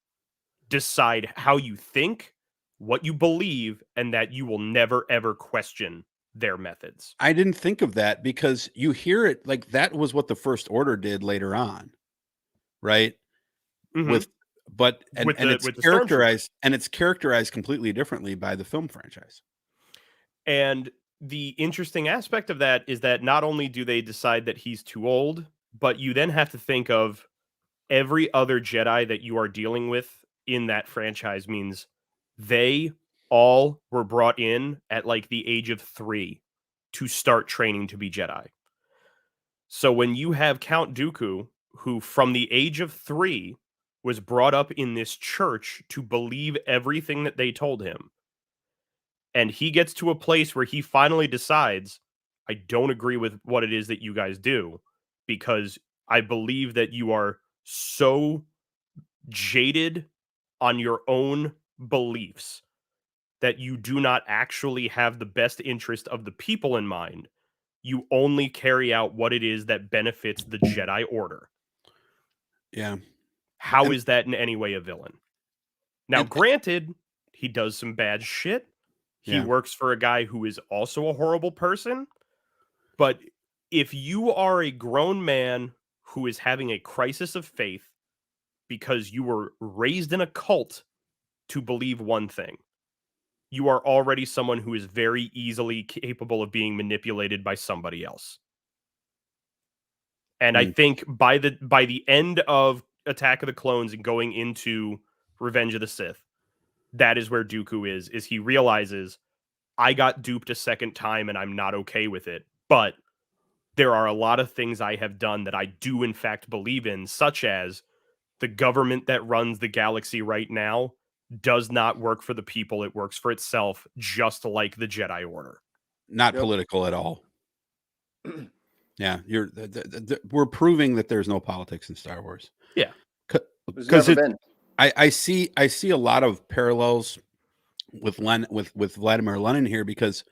decide how you think, what you believe, and that you will never, ever question their methods. I didn't think of that because you hear it like that was what the First Order did later on, right? Mm-hmm. It's characterized completely differently by the film franchise. And the interesting aspect of that is that not only do they decide that he's too old, but you then have to think of every other Jedi that you are dealing with in that franchise means they all were brought in at like the age of 3 to start training to be Jedi. So when you have Count Dooku, who from the age of 3 was brought up in this church to believe everything that they told him, and he gets to a place where he finally decides, I don't agree with what it is that you guys do, because I believe that you are so jaded on your own beliefs that you do not actually have the best interest of the people in mind. You only carry out what it is that benefits the Jedi Order. Yeah. How is that in any way a villain? Now, granted, he does some bad shit. He works for a guy who is also a horrible person. But if you are a grown man who is having a crisis of faith because you were raised in a cult to believe one thing, you are already someone who is very easily capable of being manipulated by somebody else. And I think by the end of Attack of the Clones and going into Revenge of the Sith, that is where Dooku is he realizes, I got duped a second time and I'm not okay with it. But there are a lot of things I have done that I do in fact believe in, such as the government that runs the galaxy right now does not work for the people. It works for itself, just like the Jedi Order. Not political at all. Yeah, we're proving that there's no politics in Star Wars. Yeah, because I see a lot of parallels with Vladimir Lenin here, because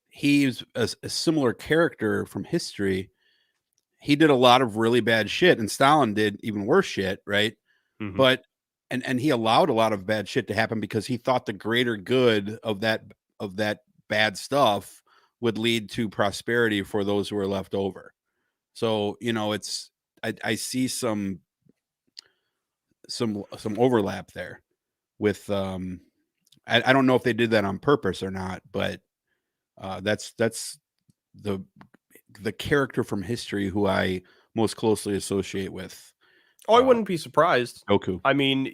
he's a similar character from history. He did a lot of really bad shit, and Stalin did even worse shit, right? Mm-hmm. But and he allowed a lot of bad shit to happen because he thought the greater good of that bad stuff would lead to prosperity for those who were left over. So, it's I see some overlap there with I don't know if they did that on purpose or not, but that's the character from history who I most closely associate with. I wouldn't be surprised. Goku. I mean,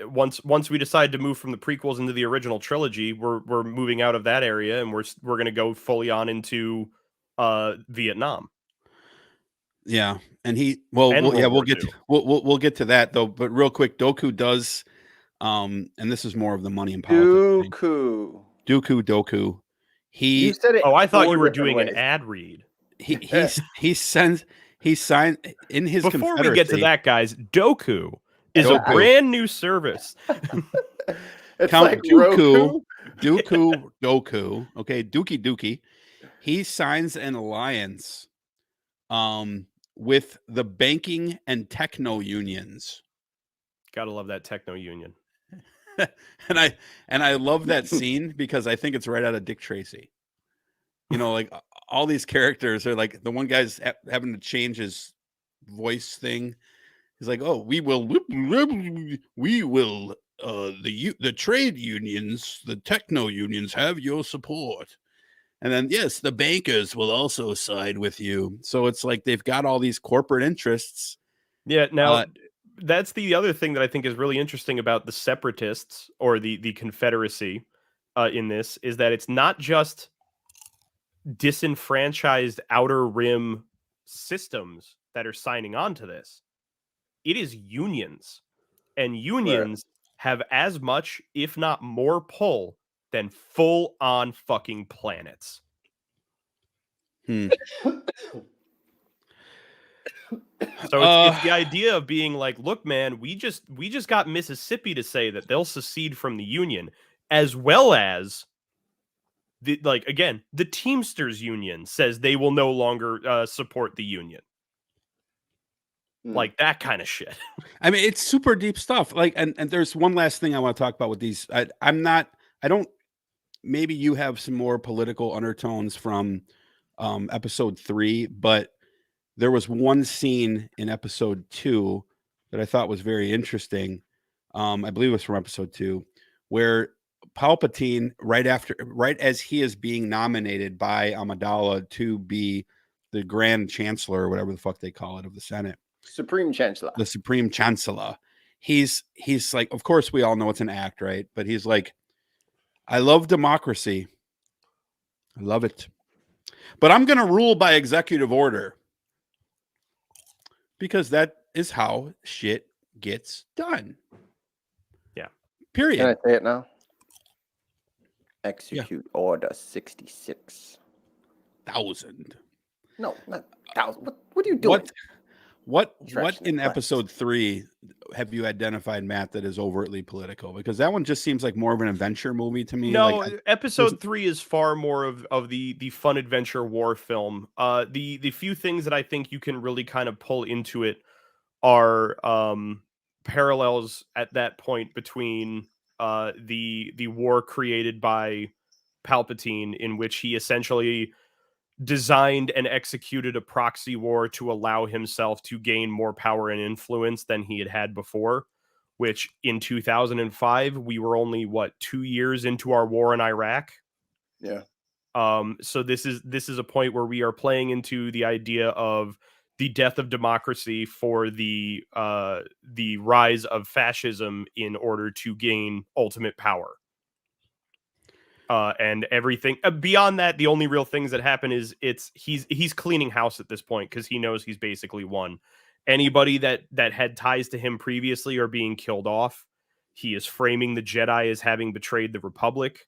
once we decide to move from the prequels into the original trilogy, we're moving out of that area and we're going to go fully on into Vietnam. Yeah, and we'll get to that though. But real quick, Dooku does, and this is more of the money and politics. Dooku. You said it. I thought you were doing an ad read. He signs in his. Before we get to that, guys, Dooku is a brand new service. It's Count like Dooku. Okay, Dookie. He signs an alliance, with the banking and techno unions. Gotta love that techno union. and I love that scene because I think it's right out of Dick Tracy. Like all these characters are like, the one guy's having to change his voice thing. He's like, "Oh, we will the trade unions, the techno unions have your support." And then, yes, the bankers will also side with you. So it's like they've got all these corporate interests. Yeah. Now, that's the other thing that I think is really interesting about the separatists or the Confederacy in this, is that it's not just disenfranchised outer rim systems that are signing on to this. It is unions. And unions have as much, if not more, pull than full-on fucking planets. So it's the idea of being like, look, man, we just got Mississippi to say that they'll secede from the Union, as well as the Teamsters Union says they will no longer support the Union. Like that kind of shit. I mean, it's super deep stuff. Like, and there's one last thing I want to talk about with these. Maybe you have some more political undertones from episode 3, but there was one scene in episode 2 that I thought was very interesting. I believe it was from episode 2, where Palpatine, right as he is being nominated by Amidala to be the Grand Chancellor, or whatever the fuck they call it, of the Senate. Supreme Chancellor. The Supreme Chancellor. He's like, of course we all know it's an act, right? But he's like, I love democracy. I love it. But I'm going to rule by executive order. Because that is how shit gets done. Yeah. Period. Can I say it now? Execute Order 66,000. No, not 1,000. What are you doing? What in episode 3 have you identified, Matt, that is overtly political? Because that one just seems like more of an adventure movie to me. No, episode 3 is far more of the fun adventure war film. The few things that I think you can really kind of pull into it are parallels at that point between the war created by Palpatine, in which he essentially designed and executed a proxy war to allow himself to gain more power and influence than he had before, which in 2005, we were only 2 years into our war in Iraq. Yeah. So this is a point where we are playing into the idea of the death of democracy for the rise of fascism in order to gain ultimate power. And everything beyond that, the only real things that happen is he's cleaning house at this point, because he knows he's basically won. Anybody that had ties to him previously are being killed off. He is framing the Jedi as having betrayed the Republic.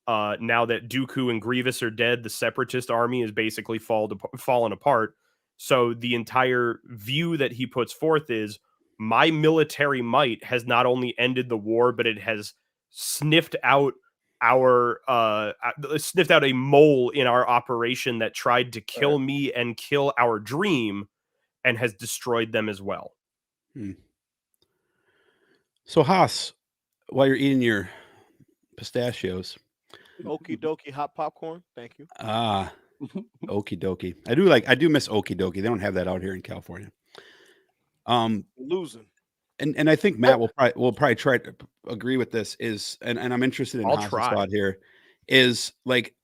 Now that Dooku and Grievous are dead, the Separatist army is basically fallen apart. So the entire view that he puts forth is, my military might has not only ended the war, but it has sniffed out a mole in our operation that tried to kill me and kill our dream, and has destroyed them as well. So Haas, while you're eating your pistachios, Okie dokie hot popcorn. Thank you. Okie dokie. I do miss Okie dokie. They don't have that out here in California. Losing. And I think Matt will probably try to agree with this, and I'm interested in Haas's thought here, is like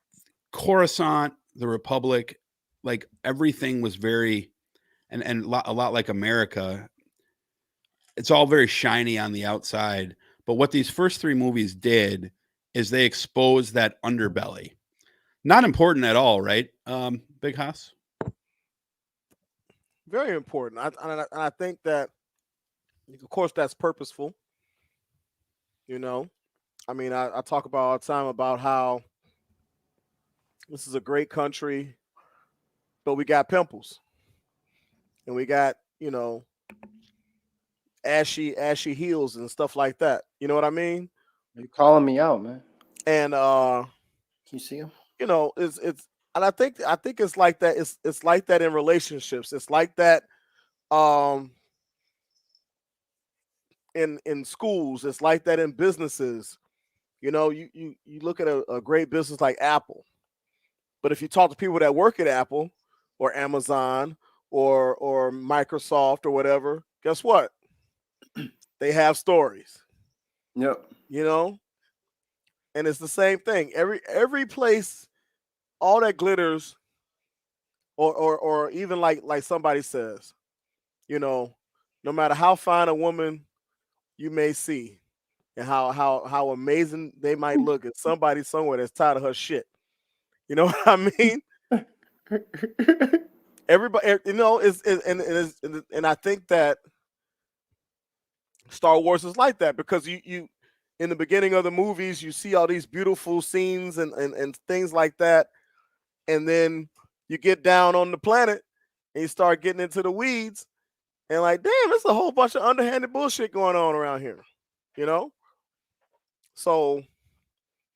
Coruscant, the Republic, like everything was very and a lot like America. It's all very shiny on the outside, but what these first 3 movies did is they exposed that underbelly. Not important at all, right? Big Haas? Very important. I think that, of course, that's purposeful. You know, I mean, I talk about all the time about how this is a great country, but we got pimples, and we got, ashy heels and stuff like that. You know what I mean? You're calling me out, man. And can you see him? It's and I think it's like that. It's like that in relationships. It's like that in schools. It's like that in businesses. You look at a great business like Apple, but if you talk to people that work at Apple or Amazon or Microsoft or whatever, guess what? They have stories. Yep. And it's the same thing. Every place, all that glitters, or even like somebody says, no matter how fine a woman you may see, and how amazing they might look, it's somebody somewhere that's tired of her shit. You know what I mean? Everybody, and I think that Star Wars is like that, because you in the beginning of the movies, you see all these beautiful scenes and things like that, and then you get down on the planet and you start getting into the weeds, and like, damn, there's a whole bunch of underhanded bullshit going on around here, you know. So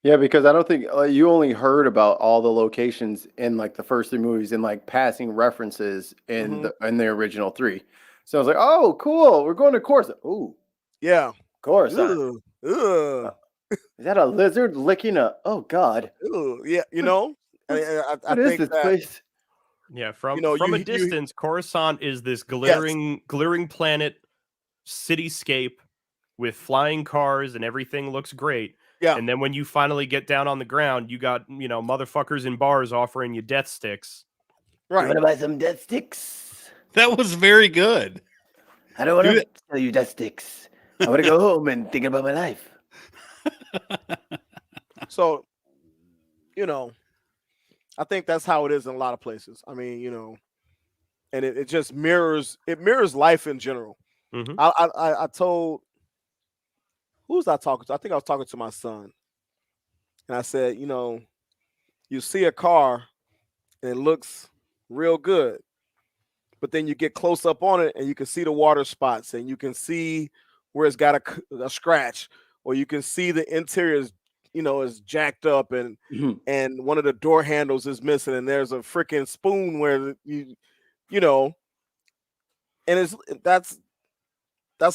Yeah, because I don't think you only heard about all the locations in like the first 3 movies and like passing references in the original 3. So I was like, oh, cool, we're going to Coruscant. Ooh, yeah, Coruscant. ugh. Is that a lizard licking a? Oh God! Ooh, yeah, you know. I What is think this that place? Yeah, from you know, from a you distance, Coruscant is this yes, glittering planet cityscape with flying cars and everything looks great. yeah, And then when you finally get down on the ground, you got, motherfuckers in bars offering you death sticks. You right. want to buy some death sticks? That was very good. I don't want Do to it. sell you death sticks. I want to go home and think about my life. So, you know, I think that's how it is in a lot of places. I mean, you know, and it just mirrors life in general. Mhm. I told, who was I talking to? I think I was talking to my son, and I said, you know, you see a car and it looks real good, but then you get close up on it and you can see the water spots and you can see where it's got a scratch, or you can see the interior is, you know, is jacked up and one of the door handles is missing and there's a freaking spoon where you know, and that's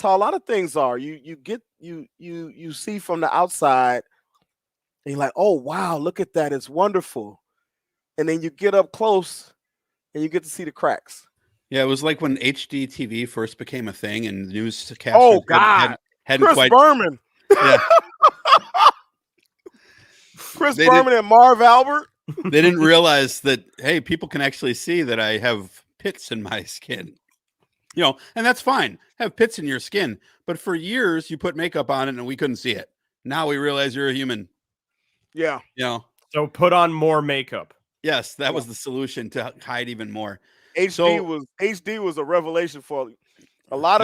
how a lot of things are. You see from the outside and you're like, oh wow, look at that, it's wonderful. And then you get up close and you get to see the cracks. Yeah, it was like when HD TV first became a thing, and newscasters Oh God, hadn't Chris quite. Berman. Yeah, Chris They Berman and Marv Albert. they didn't realize that, hey, people can actually see that I have pits in my skin. You know, and that's fine. Have pits in your skin, but for years you put makeup on it and we couldn't see it. Now we realize you're a human. Yeah. You know. So put on more makeup. Yes, that was the solution to hide even more. HD was a revelation for a lot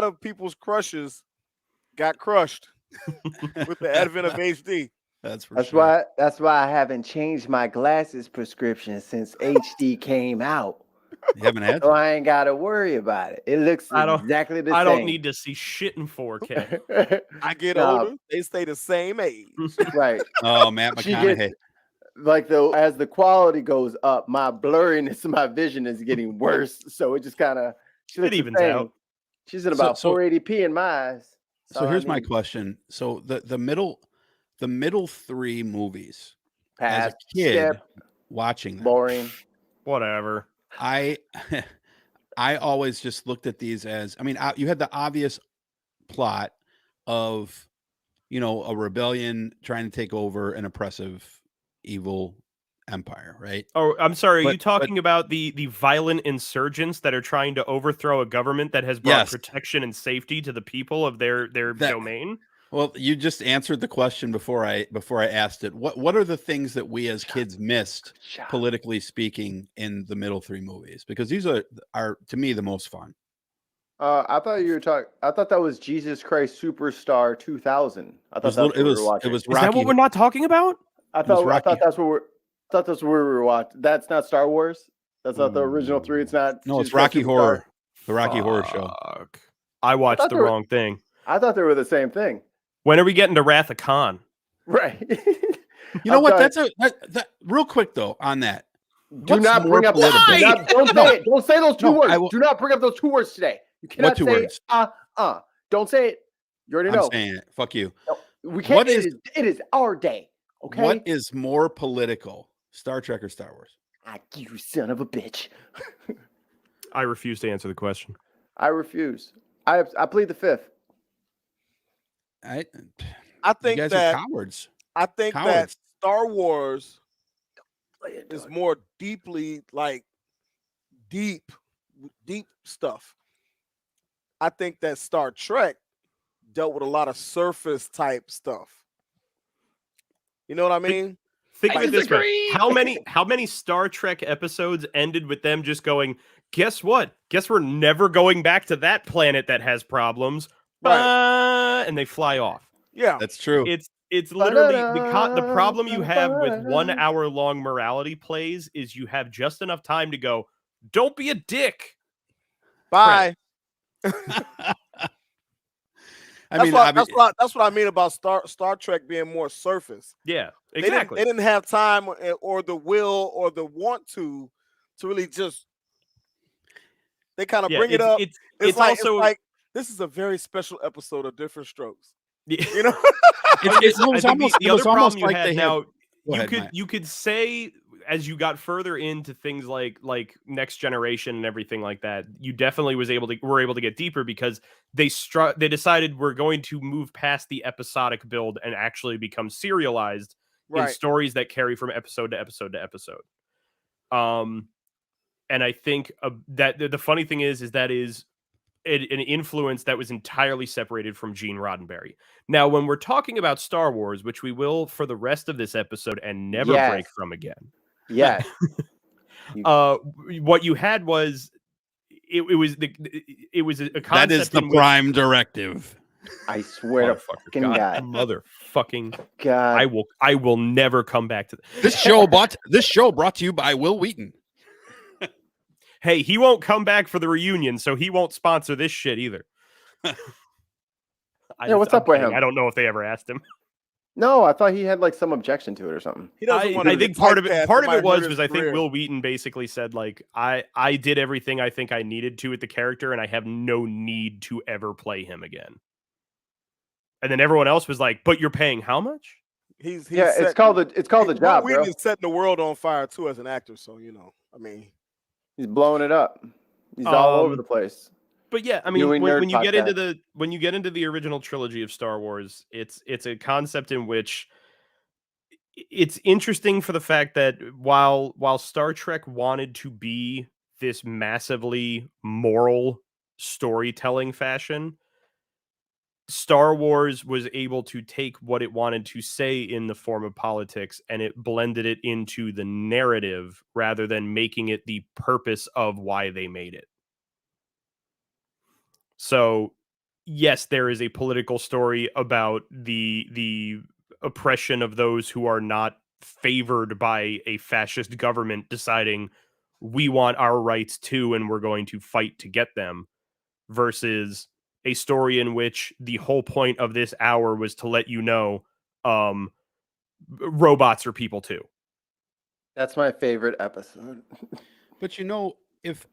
of people's crushes got crushed with the advent of HD. That's sure. That's why I haven't changed my glasses prescription since HD came out. You haven't had so I ain't got to worry about it. It looks exactly the same. I don't need to see shit in 4K. I get older, they stay the same age. Right. Oh, Matt McConaughey. Like as the quality goes up, my blurriness of my vision is getting worse. So it just kind of it evens out. She's at about 480p in my eyes. So here's my question. So the middle 3 movies, as a kid watching them, boring, whatever. I always just looked at these as, I mean, you had the obvious plot of, you know, a rebellion trying to take over an oppressive, evil empire, right? Oh, I'm sorry. Are you talking about the violent insurgents that are trying to overthrow a government that has brought protection and safety to the people of their domain? Well, you just answered the question before I asked it. What are the things that we as kids missed, politically speaking, in the middle 3 movies? Because these are to me the most fun. I thought you were talking. I thought that was Jesus Christ Superstar 2000. I thought it was Rocky. Is that what we're not talking about? I thought that's what we were watching. That's not Star Wars. That's not the original 3. It's not. No, it's Rocky Horror. The Rocky Horror Show. I watched the wrong thing. I thought they were the same thing. When are we getting to Wrath of Khan? Right. You know what? That's that real quick though on that. Do not bring up that. Don't say it. Don't say those 2 words. Do not bring up those 2 words today. You cannot say words? Don't say it. You already know. I'm saying it. Fuck you. No, we can't. It is our day. Okay. What is more political, Star Trek or Star Wars? You son of a bitch. I refuse to answer the question. I refuse. I plead the 5th. I think you guys that are cowards. I think that Star Wars is more deeply like deep stuff. I think that Star Trek dealt with a lot of surface type stuff. You know what I mean? Think of it this way. How many Star Trek episodes ended with them just going, guess what? Guess we're never going back to that planet that has problems. Right. And they fly off. Yeah, that's true. It's literally the problem you have with 1 hour long morality plays is you have just enough time to go, Don't be a dick. Bye. I That's what I mean about Star Trek being more surface. Yeah, exactly. They didn't have time or the will or the want to really just. They kind of bring it up. It's like this is a very special episode of Different Strokes. Yeah. You know, the other problem you had now. You could say as you got further into things like Next Generation and everything like that, you definitely were able to get deeper because they decided we're going to move past the episodic build and actually become serialized in stories that carry from episode to episode to episode. And I think that the funny thing is that is an influence that was entirely separated from Gene Roddenberry. Now, when we're talking about Star Wars, which we will for the rest of this episode and never break from again. Yes. What you had was it was a concept. That is the prime directive. I swear to fucking God. Motherfucking God. I will never come back to this show. This show brought to you by Will Wheaton. Hey, he won't come back for the reunion, so he won't sponsor this shit either. What's up with him? I don't know if they ever asked him. No, I thought he had like some objection to it or something. He doesn't want to. I think part of it was I think Will Wheaton basically said like I did everything I think I needed to with the character, and I have no need to ever play him again. And then everyone else was like, "But you're paying how much?" It's called the job, bro. Wheaton is setting the world on fire too as an actor, so I mean. He's blowing it up. He's all over the place. But yeah, I mean, when you get into the original trilogy of Star Wars, it's a concept in which it's interesting for the fact that while Star Trek wanted to be this massively moral storytelling fashion, Star Wars was able to take what it wanted to say in the form of politics and it blended it into the narrative rather than making it the purpose of why they made it. So, yes, there is a political story about the oppression of those who are not favored by a fascist government deciding we want our rights too and we're going to fight to get them, versus a story in which the whole point of this hour was to let you know robots are people too. That's my favorite episode. But if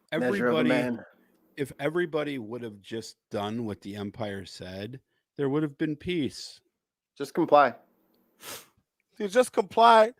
everybody would have just done what the Empire said, there would have been peace. Just comply. You just comply.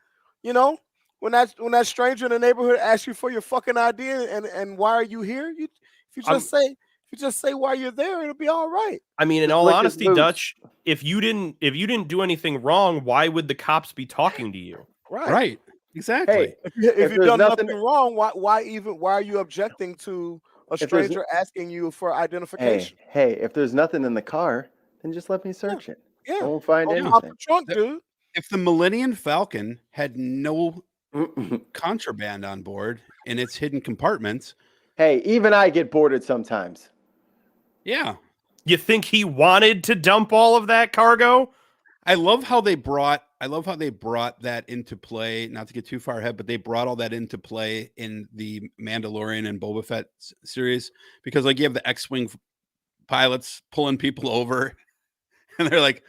When that stranger in the neighborhood asks you for your fucking ID and why are you here? If you just say why you're there, it'll be all right. I mean, in all honesty, Dutch, if you didn't do anything wrong, why would the cops be talking to you? Right. Exactly. Hey, if you've done nothing wrong, why are you objecting to a stranger asking you for identification? Hey, if there's nothing in the car, then just let me search it. Yeah. I won't find anything. Pop the trunk, dude. If the Millennium Falcon had no contraband on board in its hidden compartments. Hey, even I get boarded sometimes. Yeah. You think he wanted to dump all of that cargo? I love how they brought that into play, not to get too far ahead, but they brought all that into play in the Mandalorian and Boba Fett series, because like you have the X-Wing pilots pulling people over and they're like,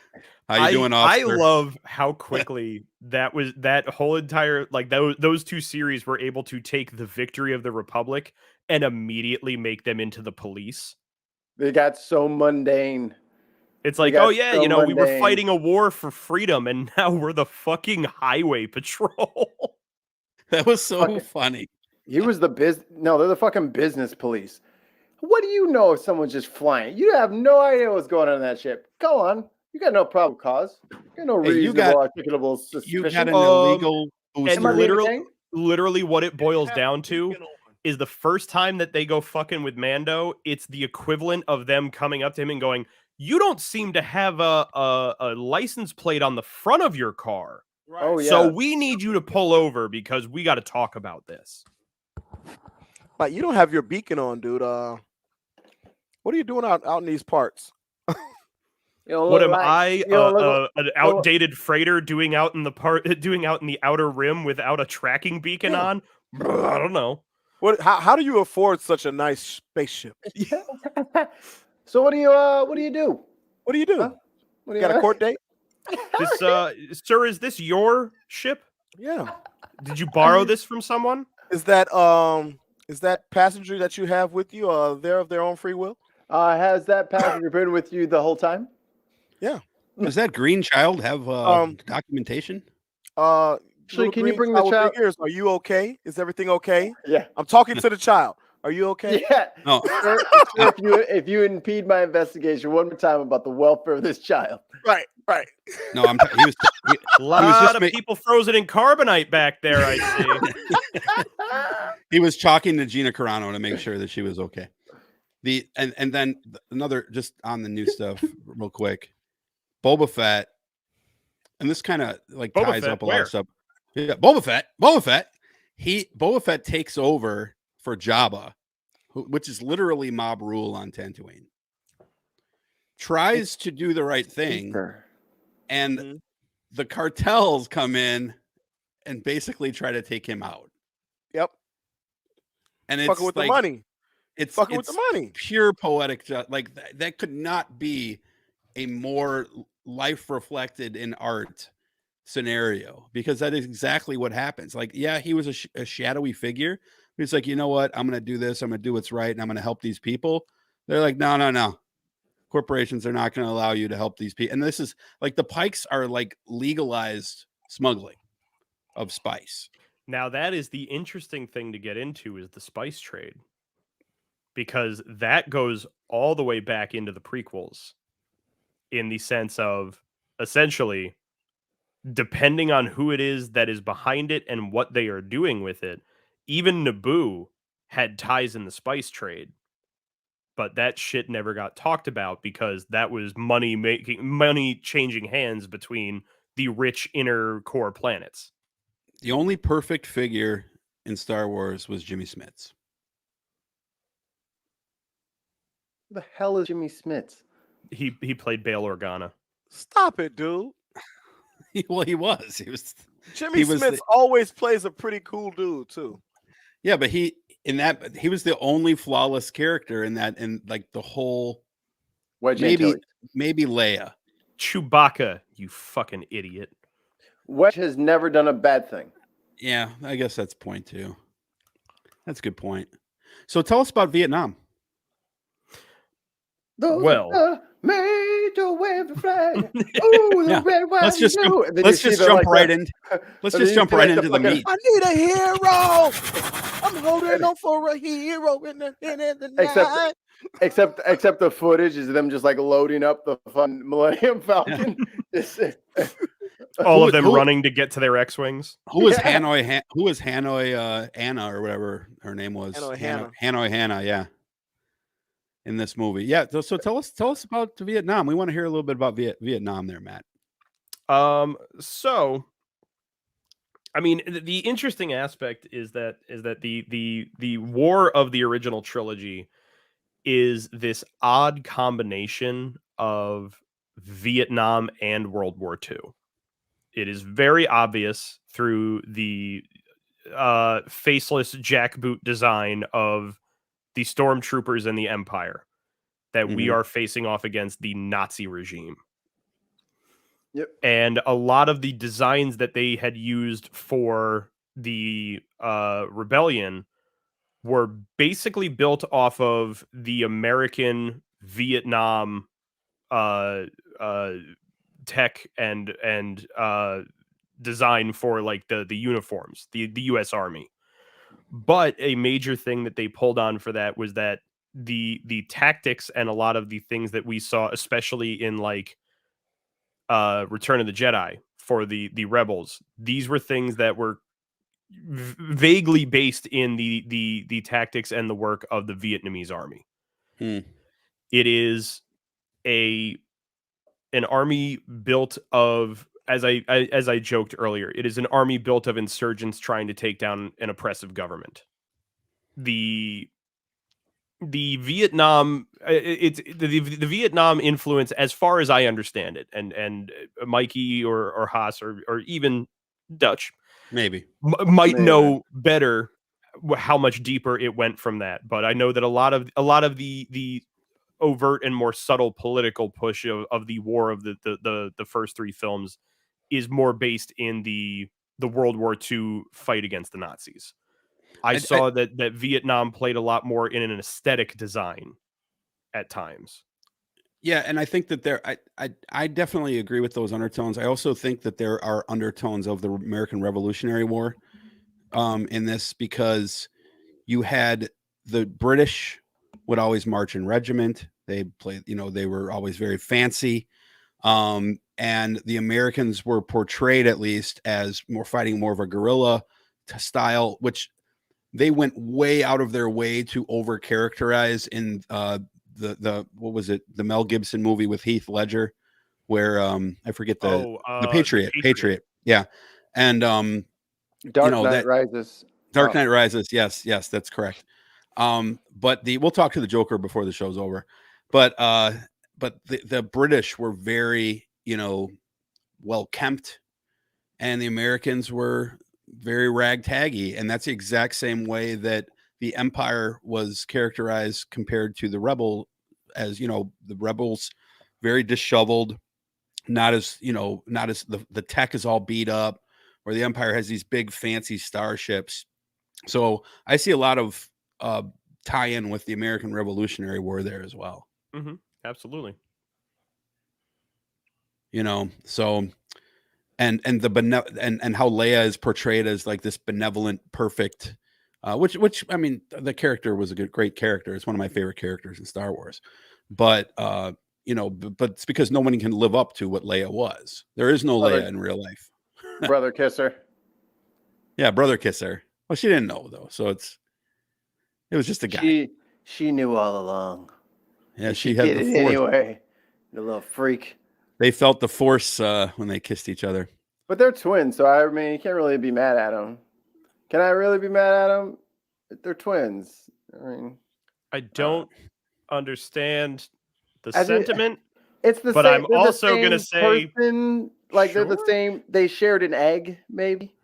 how you doing, officer? I love how quickly that whole entire, like those two series were able to take the victory of the Republic and immediately make them into the police. They got so mundane. It's like, oh yeah, mundane. We were fighting a war for freedom and now we're the fucking highway patrol. That was so funny. He was the they're the fucking business police. What do you know if someone's just flying? You have no idea what's going on in that ship. Go on. You got no probable cause. You got no reasonable, articulable suspicion. You got an illegal booster. And literally what it boils down to is the first time that they go fucking with Mando, it's the equivalent of them coming up to him and going, you don't seem to have a license plate on the front of your car. Right. Oh, yeah. So we need you to pull over because we got to talk about this. Like, you don't have your beacon on, dude. What are you doing out in these parts? What am I, an outdated freighter doing out in the outer rim without a tracking beacon on? I don't know. How do you afford such a nice spaceship? Yeah. So what do you do? What do you do? Huh? What do You got a court date? This, sir, is this your ship? Yeah. Did you borrow this from someone? Is that passenger that you have with you there of their own free will? Has that passenger been with you the whole time? Yeah. Does that green child have documentation? Actually, can you bring the child? Ears. Are you okay? Is everything okay? Yeah. I'm talking to the child. Are you okay? Yeah. No. Sir, if you impede my investigation one more time about the welfare of this child. Right. No, he was A lot of people frozen in carbonite back there, I see. he was talking to Gina Carano to make sure that she was okay. And then another, just on the new stuff real quick, Boba Fett, and this kind of like ties up a lot of stuff. Yeah, Boba Fett. Boba Fett takes over for Jabba, which is literally mob rule on Tatooine. Tries to do the right thing, and the cartels come in and basically try to take him out. Yep. And it's fucking with like, the money. It's fucking with the money. Pure poetic, like that could not be a more life reflected in art scenario, because that is exactly what happens. Like, yeah, he was a shadowy figure. He's like, you know what? I'm going to do this. I'm going to do what's right. And I'm going to help these people. They're like, no. Corporations are not going to allow you to help these people. And this is like, the Pikes are like legalized smuggling of spice. Now, that is the interesting thing to get into, is the spice trade, because that goes all the way back into the prequels, in the sense of, essentially, depending on who it is that is behind it and what they are doing with it, even Naboo had ties in the spice trade. But that shit never got talked about, because that was money changing hands between the rich inner core planets. The only perfect figure in Star Wars was Jimmy Smits. Who the hell is Jimmy Smits? He played Bail Organa. Stop it, dude. Well, he was. Jimmy Smits always plays a pretty cool dude too. Yeah, but he was the only flawless character in that, in like the whole. Maybe Leia. Chewbacca, you fucking idiot. Wedge has never done a bad thing. Yeah, I guess that's point too. That's a good point. So tell us about Vietnam. Well, major wave flag. Oh, the red, white, let's just blue. let's just jump right into the meat. I need a hero. I'm holding on for a hero in the night. Except the footage is them just like loading up the fun Millennium Falcon. All of them running to get to their X-wings. Who was Hanoi? Who was Hanoi Anna or whatever her name was? Hanoi Hannah. Yeah. In this movie, yeah. So tell us about Vietnam. We want to hear a little bit about Vietnam, there, Matt. So, I mean, the interesting aspect is that the war of the original trilogy is this odd combination of Vietnam and World War II. It is very obvious through the faceless jackboot design of the stormtroopers and the Empire that we are facing off against the Nazi regime. Yep. And a lot of the designs that they had used for the rebellion were basically built off of the American Vietnam tech and design for like the uniforms, the U.S. Army. But a major thing that they pulled on for that was that the tactics and a lot of the things that we saw, especially in like Return of the Jedi for the rebels, these were things that were vaguely based in the tactics and the work of the Vietnamese army. It is an army built of, as I joked earlier, it is an army built of insurgents trying to take down an oppressive government. The Vietnam, the Vietnam influence, as far as I understand it, and Mikey or Haas or even Dutch maybe might know better how much deeper it went from that. But I know that a lot of the overt and more subtle political push of the war of the first three films is more based in the World War II fight against the Nazis. I saw that Vietnam played a lot more in an aesthetic design at times. Yeah, and I think that I definitely agree with those undertones. I also think that there are undertones of the American Revolutionary War in this, because you had the British would always march in regiment. They played, they were always very fancy. And the Americans were portrayed, at least, as fighting more of a guerrilla style, which they went way out of their way to over characterize in the what was it, the Mel Gibson movie with Heath Ledger, where I forget the Patriot. Yeah. And Dark Knight Rises. Dark Knight Rises. Yes, that's correct. But we'll talk to the Joker before the show's over. But the British were very, well kempt, and the Americans were very ragtaggy, and that's the exact same way that the Empire was characterized compared to the rebel, as the rebels very disheveled, not as the tech is all beat up, where the Empire has these big fancy starships. So I see a lot of tie-in with the American Revolutionary War there as well. Mm-hmm. Absolutely. So and how Leia is portrayed as like this benevolent, perfect, which I mean, the character was a great character. It's one of my favorite characters in Star Wars, but but it's because no one can live up to what Leia was. There is no Leia in real life. Brother kisser. Yeah, brother kisser. Well, she didn't know though, so it was just a guy. She knew all along. Yeah, she had the Force. Anyway, the little freak. They felt the Force when they kissed each other. But they're twins, so I mean, you can't really be mad at them. Can I really be mad at them? They're twins. I mean, I don't understand the sentiment. It's the but same. I'm also going to say, like they're the same. They shared an egg, maybe.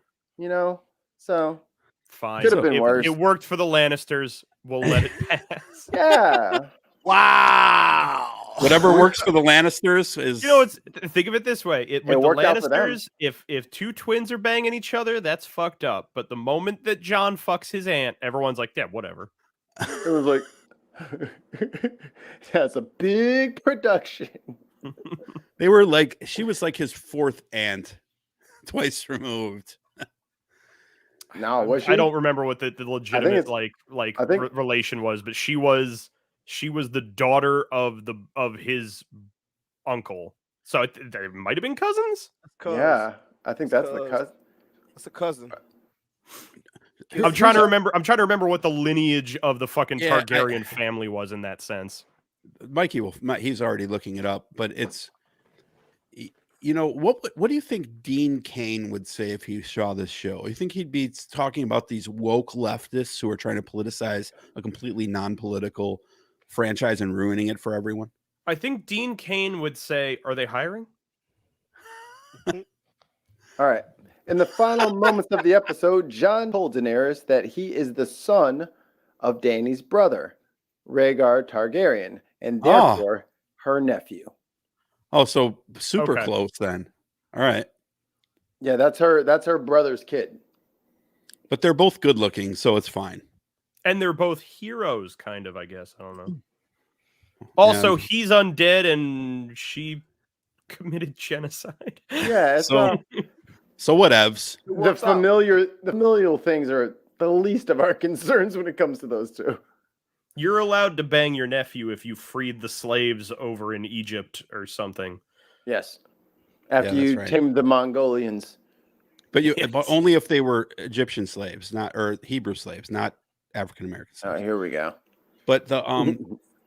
So fine. Could have been worse. It worked for the Lannisters. We'll let it pass. Yeah. Wow. Whatever works for the Lannisters is. Think of it this way: with the Lannisters, if two twins are banging each other, that's fucked up. But the moment that Jon fucks his aunt, everyone's like, "Yeah, whatever." It was like, that's a big production. They were like, she was like his fourth aunt, twice removed. No, was she? I don't remember what the legitimate relation was, but she was the daughter of his uncle. So they might have been cousins. Yeah, I think that's the cousin. That's a cousin. I'm trying to remember what the lineage of the fucking Targaryen family was in that sense. Mikey he's already looking it up, but it's, what do you think Dean Cain would say if he saw this show? You think he'd be talking about these woke leftists who are trying to politicize a completely non-political franchise and ruining it for everyone? I think Dean Cain would say, "Are they hiring?" All right. In the final moments of the episode, Jon told Daenerys that he is the son of Dany's brother, Rhaegar Targaryen, and therefore her nephew. Oh, so super close then. All right. Yeah, that's her brother's kid. But they're both good looking, so it's fine. And they're both heroes, kind of, I guess. I don't know. Also, he's undead and she committed genocide. Yeah, so whatevs. The familial things are the least of our concerns when it comes to those two. You're allowed to bang your nephew if you freed the slaves over in Egypt or something. Yes. After you tamed the Mongolians. But but only if they were Egyptian slaves, or Hebrew slaves, not African American slaves. Oh, here we go. But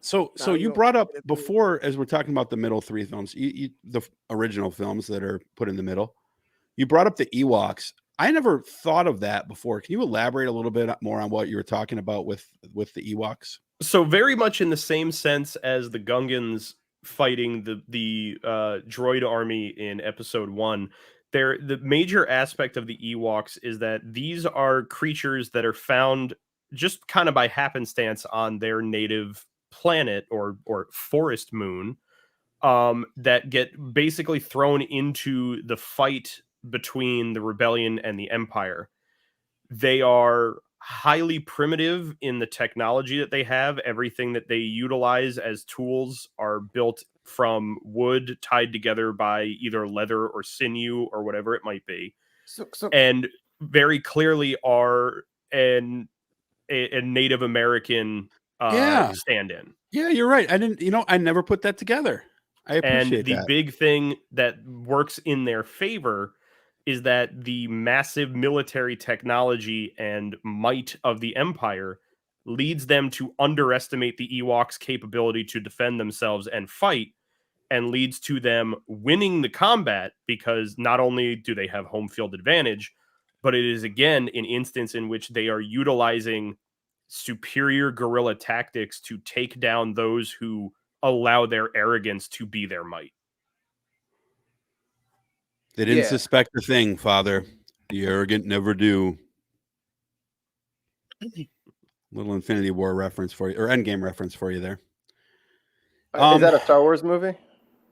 so you brought up before, as we're talking about the middle three films, the original films that are put in the middle, you brought up the Ewoks. I never thought of that before. Can you elaborate a little bit more on what you were talking about with the Ewoks? So very much in the same sense as the Gungans fighting the droid army in episode 1, The major aspect of the Ewoks is that these are creatures that are found just kind of by happenstance on their native planet or forest moon, that get basically thrown into the fight between the rebellion and the Empire. They are highly primitive in the technology that they have. Everything that they utilize as tools are built from wood tied together by either leather or sinew or whatever it might be. And very clearly are a Native American stand-in. Yeah, you're right. I never put that together. I appreciate that. And the big thing that works in their favor is that the massive military technology and might of the Empire leads them to underestimate the Ewoks' capability to defend themselves and fight, and leads to them winning the combat, because not only do they have home field advantage, but it is again an instance in which they are utilizing superior guerrilla tactics to take down those who allow their arrogance to be their might. They didn't suspect a thing, Father. The arrogant never do. Little Infinity War reference for you, or Endgame reference for you there. Is that a Star Wars movie?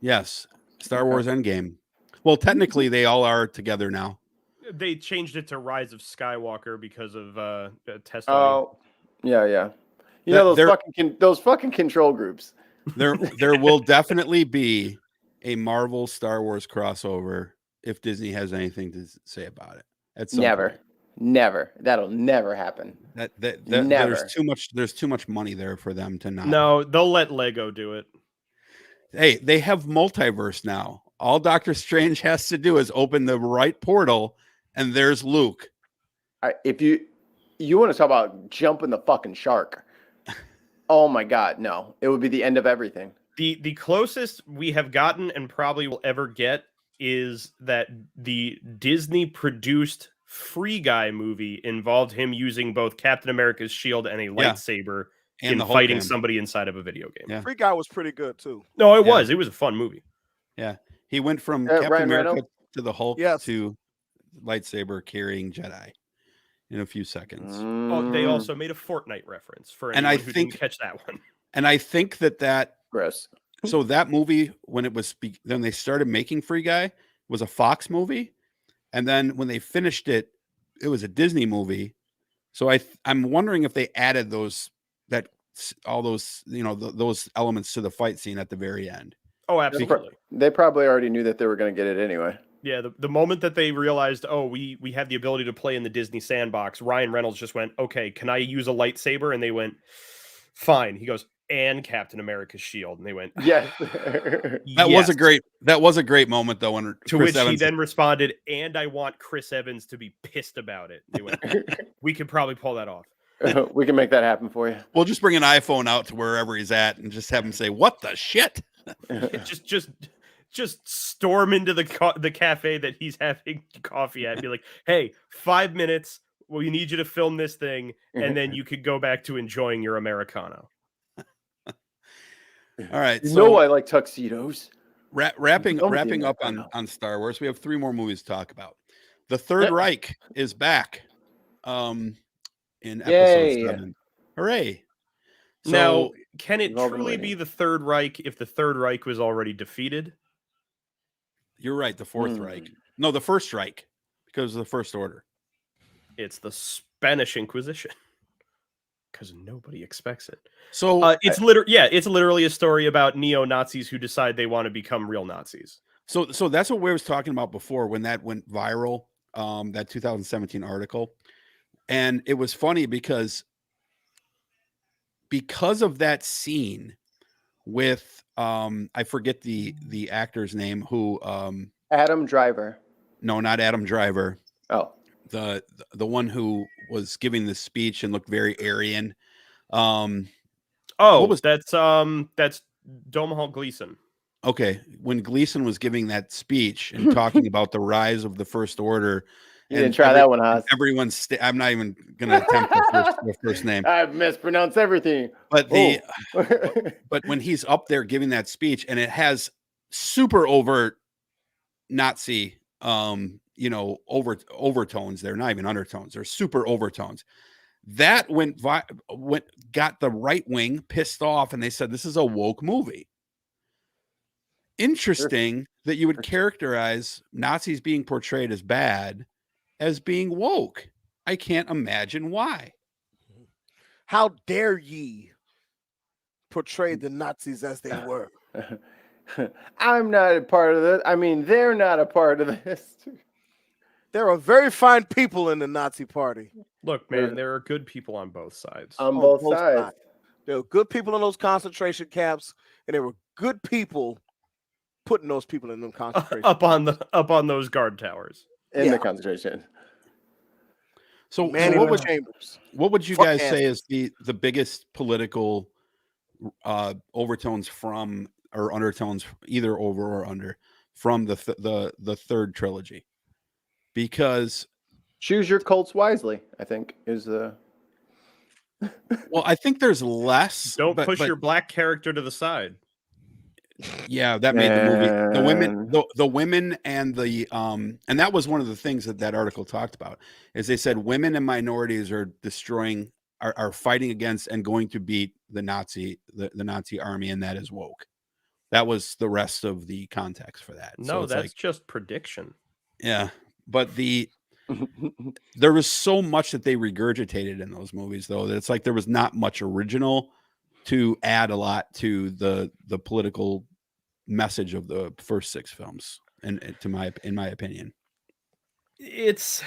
Yes, Star Wars Endgame. Well, technically, they all are together now. They changed it to Rise of Skywalker because of testing. Oh, yeah. You know those fucking control groups. There will definitely be a Marvel Star Wars crossover if Disney has anything to say about it. Never. That'll never happen. Never. There's too much money there for them to not. No, they'll let Lego do it. Hey, they have multiverse now. All Doctor Strange has to do is open the right portal, and there's Luke. If you want to talk about jumping the fucking shark, oh my God, no! It would be the end of everything. The closest we have gotten and probably will ever get is that the Disney produced Free Guy movie involved him using both Captain America's shield and a lightsaber and fighting somebody inside of a video game. Yeah. Free Guy was pretty good too. No, it was a fun movie. Yeah, he went from Captain America to the Hulk to lightsaber carrying Jedi in a few seconds. Oh, they also made a Fortnite reference for anyone who didn't catch that one. And I think that gross. So that movie, when they started making Free Guy, was a Fox movie, and then when they finished it, it was a Disney movie. So I'm wondering if they added those elements to the fight scene at the very end. Oh, absolutely. They probably already knew that they were going to get it anyway. Yeah, the moment that they realized, we have the ability to play in the Disney sandbox, Ryan Reynolds just went, okay, can I use a lightsaber? And they went, fine. He goes, and Captain America's shield. And they went, yes. That was a great moment though. When to Chris which Evans... he then responded, and I want Chris Evans to be pissed about it. They went, we could probably pull that off. We can make that happen for you. We'll just bring an iPhone out to wherever he's at and just have him say, what the shit? Just storm into the cafe that he's having coffee at and be like, hey, 5 minutes. We need you to film this thing. And then you could go back to enjoying your Americano. All right. I like tuxedos. Wrapping up on Star Wars, we have 3 more movies to talk about. The Third Reich is back in episode 7. Hooray. So, now, can it truly be the Third Reich if the Third Reich was already defeated? You're right. The Fourth Reich. No, the First Reich, because of the First Order. It's the Spanish Inquisition. Because nobody expects it. So it's literally a story about neo-Nazis who decide they want to become real Nazis. So that's what we was talking about before when that went viral, that 2017 article. And it was funny because of that scene with I forget the actor's name who Adam Driver. No, not Adam Driver. Oh. The one who was giving the speech and looked very Aryan. That's Domhnall Gleeson. Okay, when Gleeson was giving that speech and talking about the rise of the First Order, you didn't try that one, Haas. Everyone's. I'm not even going to attempt the first name. I've mispronounced everything. But but when he's up there giving that speech, and it has super overt Nazi overtones. They're not even undertones. They're super overtones. That got the right wing pissed off, and they said this is a woke movie. Interesting that you would characterize Nazis being portrayed as bad as being woke. I can't imagine why. How dare ye portray the Nazis as they were? I'm not a part of this. I mean, they're not a part of this. There are very fine people in the Nazi party. Look, man, there are good people on both sides. On both sides. There were good people in those concentration camps, and there were good people putting those people in them concentration up on those guard towers in the concentration. So what would you guys say is the biggest political overtones from, or undertones, either over or under, from the third trilogy? Because choose your Colts wisely, I think, is the. Well, I think there's less. Don't push your black character to the side. Yeah, that made the movie. The women, and the and that was one of the things that article talked about. Is they said women and minorities are are fighting against and going to beat the Nazi army, and that is woke. That was the rest of the context for that. No, so that's just prediction. Yeah. But there was so much that they regurgitated in those movies, though, that it's like there was not much original to add a lot to the political message of the first 6 films, and in my opinion. It's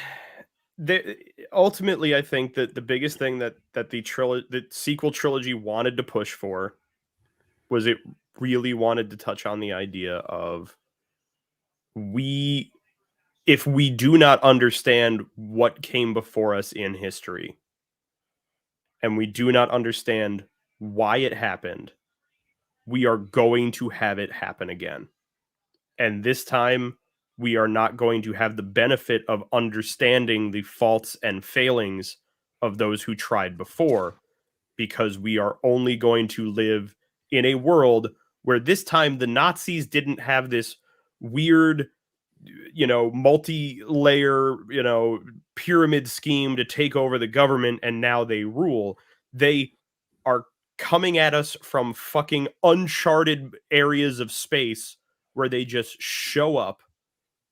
ultimately, I think that the biggest thing that the sequel trilogy wanted to push for was it really wanted to touch on the idea of if we do not understand what came before us in history, and we do not understand why it happened, we are going to have it happen again. And this time, we are not going to have the benefit of understanding the faults and failings of those who tried before, because we are only going to live in a world where this time the Nazis didn't have this weird, multi-layer, pyramid scheme to take over the government, and now they rule. They are coming at us from fucking uncharted areas of space where they just show up,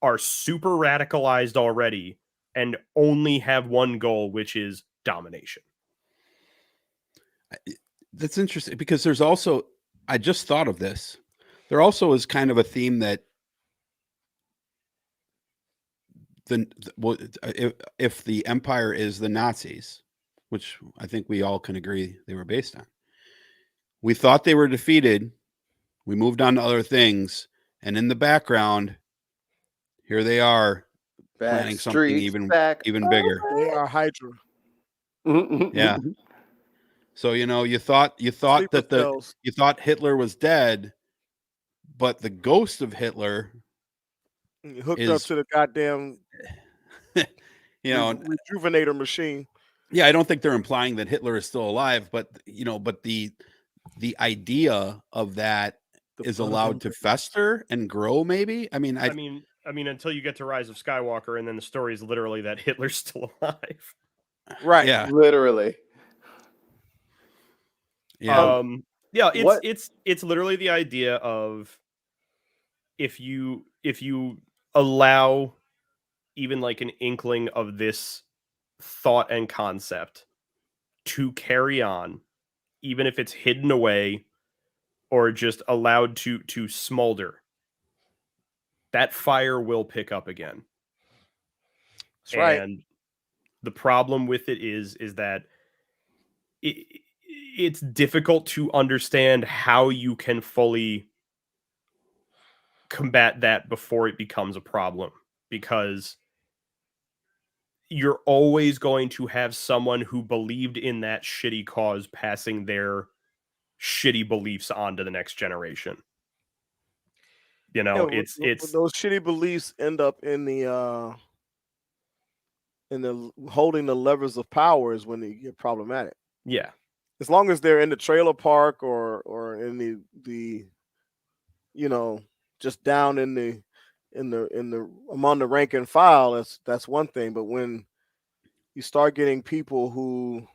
are super radicalized already, and only have one goal, which is domination. That's interesting, because there's also, I just thought of this, there also is kind of a theme that if the empire is the Nazis, which I think we all can agree they were based on, we thought they were defeated, we moved on to other things, and in the background, here they are planning something even bigger. They are Hydra. Yeah. So you thought Hitler was dead, but the ghost of Hitler hooked up to the goddamn rejuvenator machine. Yeah, I don't think they're implying that Hitler is still alive, but the idea of that is allowed to fester and grow, maybe. I mean, until you get to Rise of Skywalker, and then the story is literally that Hitler's still alive. Right. Yeah. Literally. Yeah. It's literally the idea of if you allow even like an inkling of this thought and concept to carry on, even if it's hidden away or just allowed to smolder, that fire will pick up again. That's right. And the problem with it is that it's difficult to understand how you can fully combat that before it becomes a problem, because you're always going to have someone who believed in that shitty cause passing their shitty beliefs on to the next generation. It's those shitty beliefs end up in the holding the levers of power is when they get problematic. Yeah. As long as they're in the trailer park or in the just down in among the rank and file, that's one thing. But when you start getting people who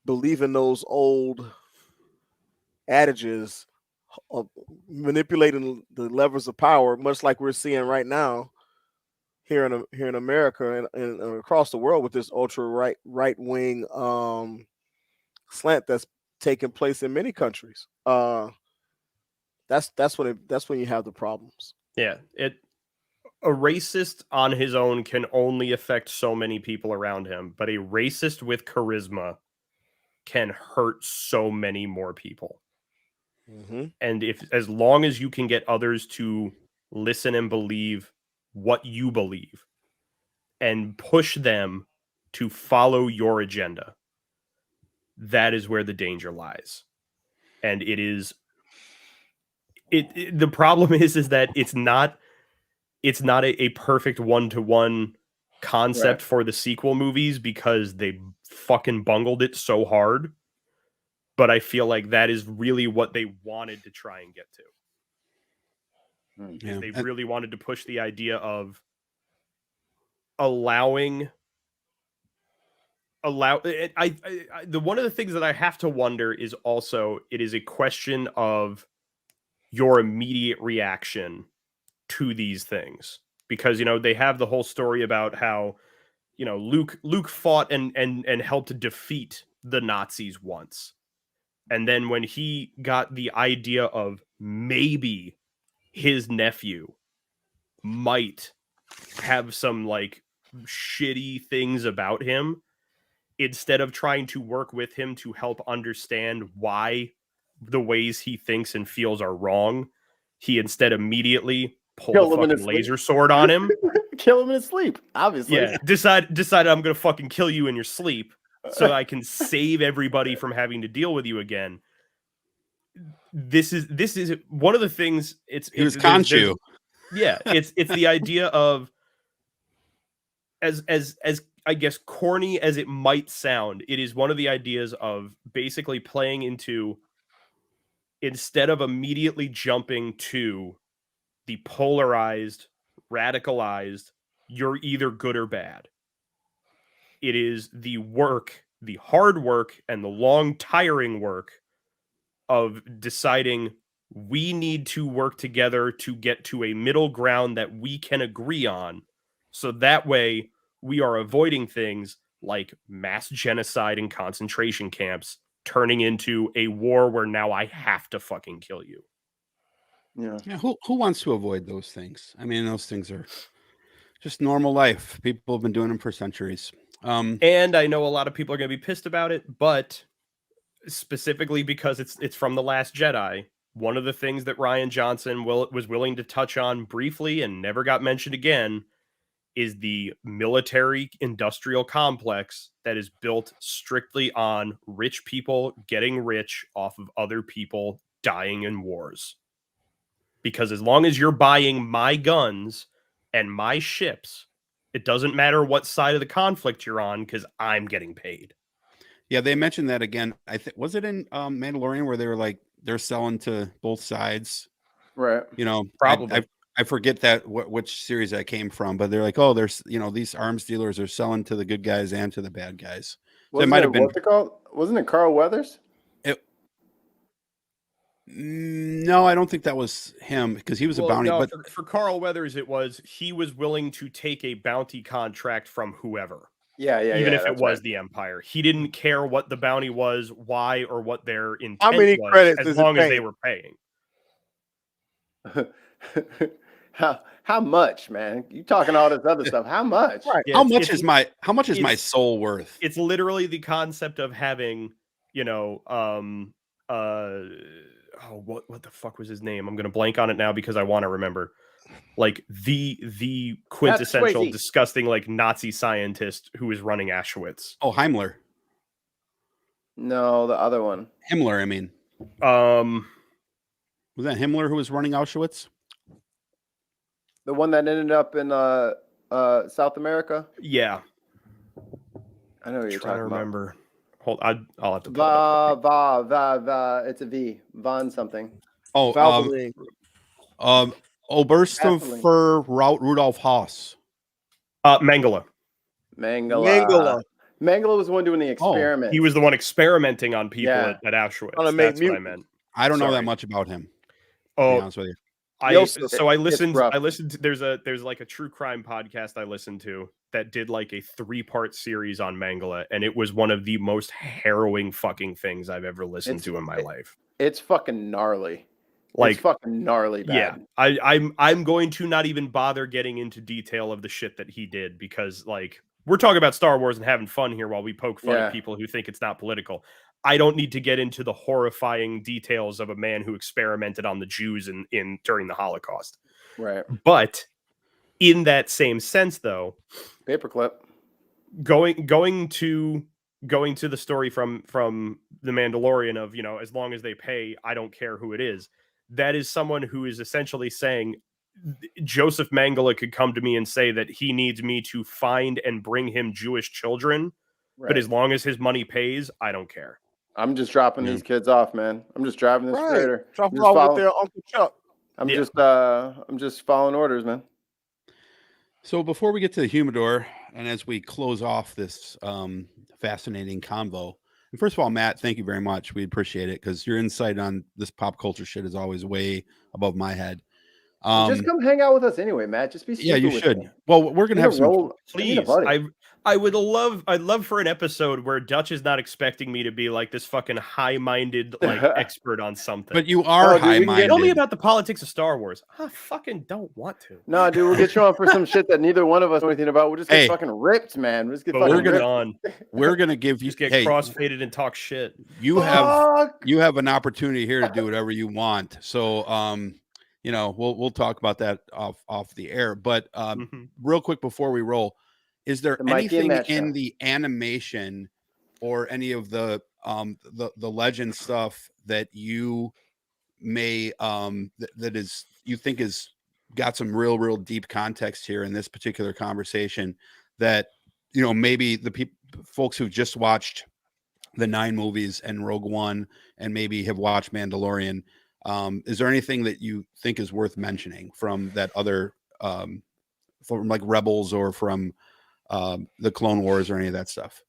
believe in those old adages of manipulating the levers of power, much like we're seeing right now here in America and across the world with this ultra right wing slant that's taking place in many countries. That's when you have the problems. Yeah, a racist on his own can only affect so many people around him, but a racist with charisma can hurt so many more people. Mm-hmm. And as long as you can get others to listen and believe what you believe and push them to follow your agenda, that is where the danger lies. And the problem is that it's not a perfect one-to-one concept for the sequel movies because they fucking bungled it so hard. But I feel like that is really what they wanted to try and get to. Yeah. They really wanted to push the idea of allowing one of the things that I have to wonder is also it is a question of your immediate reaction to these things, because they have the whole story about how Luke fought and helped defeat the Nazis once, and then when he got the idea of maybe his nephew might have some like shitty things about him, instead of trying to work with him to help understand why the ways he thinks and feels are wrong, he instead immediately pulled a fucking laser sword on him. Kill him in his sleep, obviously. Yeah, decided I'm gonna fucking kill you in your sleep so I can save everybody from having to deal with you again. This is one of the things. He was Khonshu. Yeah, it's the idea of as I guess corny as it might sound, it is one of the ideas of basically playing into, instead of immediately jumping to the polarized, radicalized, you're either good or bad. It is the hard work and the long, tiring work of deciding we need to work together to get to a middle ground that we can agree on. So that way we are avoiding things like mass genocide and concentration camps turning into a war where now I have to fucking kill you. Yeah. Who wants to avoid those things? I mean, those things are just normal life. People have been doing them for centuries. And I know a lot of people are going to be pissed about it, but specifically because it's from The Last Jedi, one of the things that Rian Johnson was willing to touch on briefly and never got mentioned again is the military industrial complex that is built strictly on rich people getting rich off of other people dying in wars. Because as long as you're buying my guns and my ships, it doesn't matter what side of the conflict you're on because I'm getting paid. Yeah, they mentioned that again. Was it in Mandalorian where they were like they're selling to both sides, right? Probably. I forget that which series that came from, but they're like, oh, there's these arms dealers are selling to the good guys and to the bad guys. So it might have been. What's it called? Wasn't it Carl Weathers? No, I don't think that was him because he was a bounty. No, but for Carl Weathers, he was willing to take a bounty contract from whoever. Yeah. Even if it was the Empire, he didn't care what the bounty was, why, or what their intent How many was, credits as long as they were paying. How much, man? You talking all this other stuff? How much? Right. Yeah, how much is my soul worth? It's literally the concept of having, what the fuck was his name? I'm gonna blank on it now because I want to remember. Like the quintessential disgusting like Nazi scientist who is running Auschwitz. Oh, Himmler. No, the other one. Himmler, I mean. Was that Himmler who was running Auschwitz? The one that ended up in South America? Yeah. I know what you're talking about. Remember. Hold, I'll have to pull it up. It's a V. Von something. Oh, Oberstuffer Rudolf Haas. Mangala. Mangala was the one doing the experiment. He was the one experimenting on people Yeah. at Auschwitz. On a That's mute- what I meant. I don't know that Sorry. much about him. To be Oh, honest with you. I listened. rough. I listened to, there's like a true crime podcast I listened to that did like a 3-part series on Mangala, and it was one of the most harrowing fucking things I've ever listened to in my life. It's fucking gnarly. Like, it's fucking gnarly bad. Yeah, I'm going to not even bother getting into detail of the shit that he did, because like we're talking about Star Wars and having fun here while we poke fun at people who think it's not political. I don't need to get into the horrifying details of a man who experimented on the Jews in during the Holocaust. Right. But in that same sense, though, Paperclip. going to the story from the Mandalorian of, you know, as long as they pay, I don't care who it is. That is someone who is essentially saying Joseph Mangala could come to me and say that he needs me to find and bring him Jewish children, but as long as his money pays, I don't care. I'm just dropping these kids off, man. I'm just driving this freighter. Drop them off with their Uncle Chuck. I'm just following orders, man. So before we get to the humidor, and as we close off this fascinating convo, and first of all, Matt, thank you very much. We appreciate it, because your insight on this pop culture shit is always way above my head. Just come hang out with us anyway, Matt. Just be you with should. me. Well, we're gonna have some. Please, I'd love for an episode where Dutch is not expecting me to be like this fucking high-minded like expert on something. But you are high-minded. Tell me about the politics of Star Wars. I fucking don't want to. No, dude, we'll get you on for some shit that neither one of us know anything about. We'll just get fucking ripped, man. We'll just get fucking ripped. We're gonna give you just get crossfaded and talk shit. You have an opportunity here to do whatever you want. So you know, we'll talk about that off the air. But real quick before we roll, is there anything in the animation or any of the legend stuff that you may that is you think is got some real deep context here in this particular conversation, that, you know, maybe the folks who just watched the 9 movies and Rogue One and maybe have watched Mandalorian, is there anything that you think is worth mentioning from that other from like Rebels or from the Clone Wars or any of that stuff?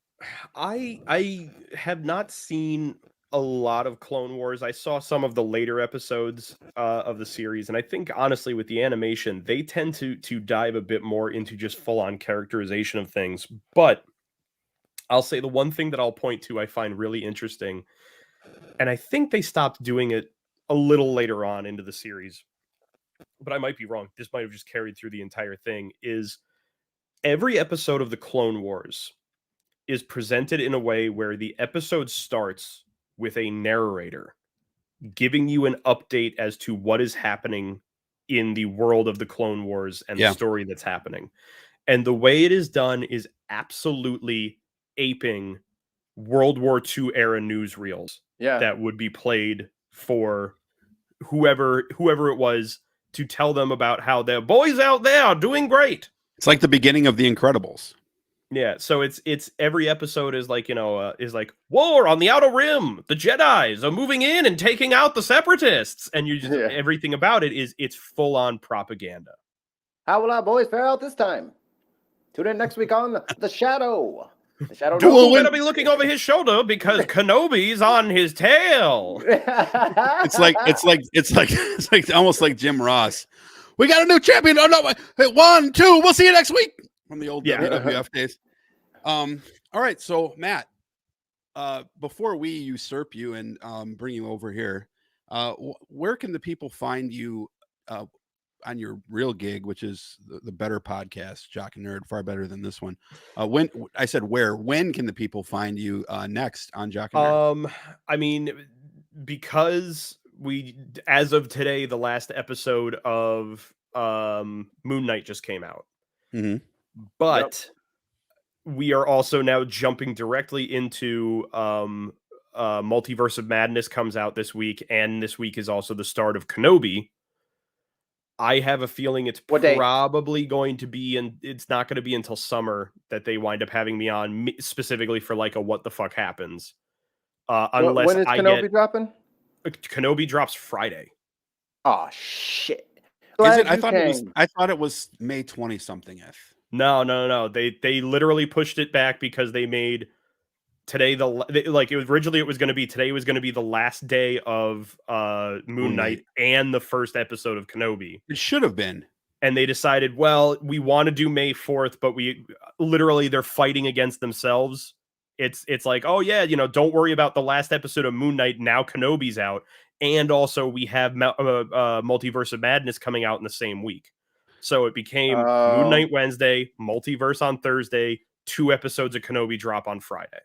I have not seen a lot of Clone Wars. I saw some of the later episodes of the series, and I think honestly with the animation, they tend to dive a bit more into just full-on characterization of things. But I'll say the one thing that I'll point to I find really interesting, and I think they stopped doing it a little later on into the series, but I might be wrong. This might have just carried through the entire thing, is every episode of the Clone Wars is presented in a way where the episode starts with a narrator giving you an update as to what is happening in the world of the Clone Wars and the story that's happening. And the way it is done is absolutely aping World War II era newsreels that would be played for whoever it was to tell them about how their boys out there are doing great. It's like the beginning of The Incredibles. Yeah, so it's every episode is like, you know, is like war on the Outer Rim. The Jedis are moving in and taking out the Separatists, and you just everything about it is it's full on propaganda. How will our boys fare out this time? Tune in next week on The Shadow. The Shadow. Dooku better be looking over his shoulder because Kenobi's on his tail. It's like almost like Jim Ross. We got a new champion. Oh no! 1, 2. We'll see you next week. From the old WWF days. All right, so Matt, before we usurp you and bring you over here, where can the people find you on your real gig, which is the better podcast, Jock and Nerd, far better than this one? When can the people find you next on Jock and Nerd? I mean, because as of today, the last episode of Moon Knight just came out. Mm-hmm. But we are also now jumping directly into Multiverse of Madness comes out this week, and this week is also the start of Kenobi. I have a feeling it's probably going to be, and it's not going to be until summer that they wind up having me on specifically for like a what the fuck happens. Unless when is Kenobi dropping? Kenobi drops Friday. Oh shit! Is it? I thought it was May 20 something. No. They literally pushed it back because they made today it was going to be today was going to be the last day of Moon Knight and the first episode of Kenobi. It should have been. And they decided, well, we want to do May 4th, but they're fighting against themselves. It's like, oh yeah, don't worry about the last episode of Moon Knight. Now Kenobi's out. And also we have Multiverse of Madness coming out in the same week. So it became Moon Knight Wednesday, Multiverse on Thursday, 2 episodes of Kenobi drop on Friday.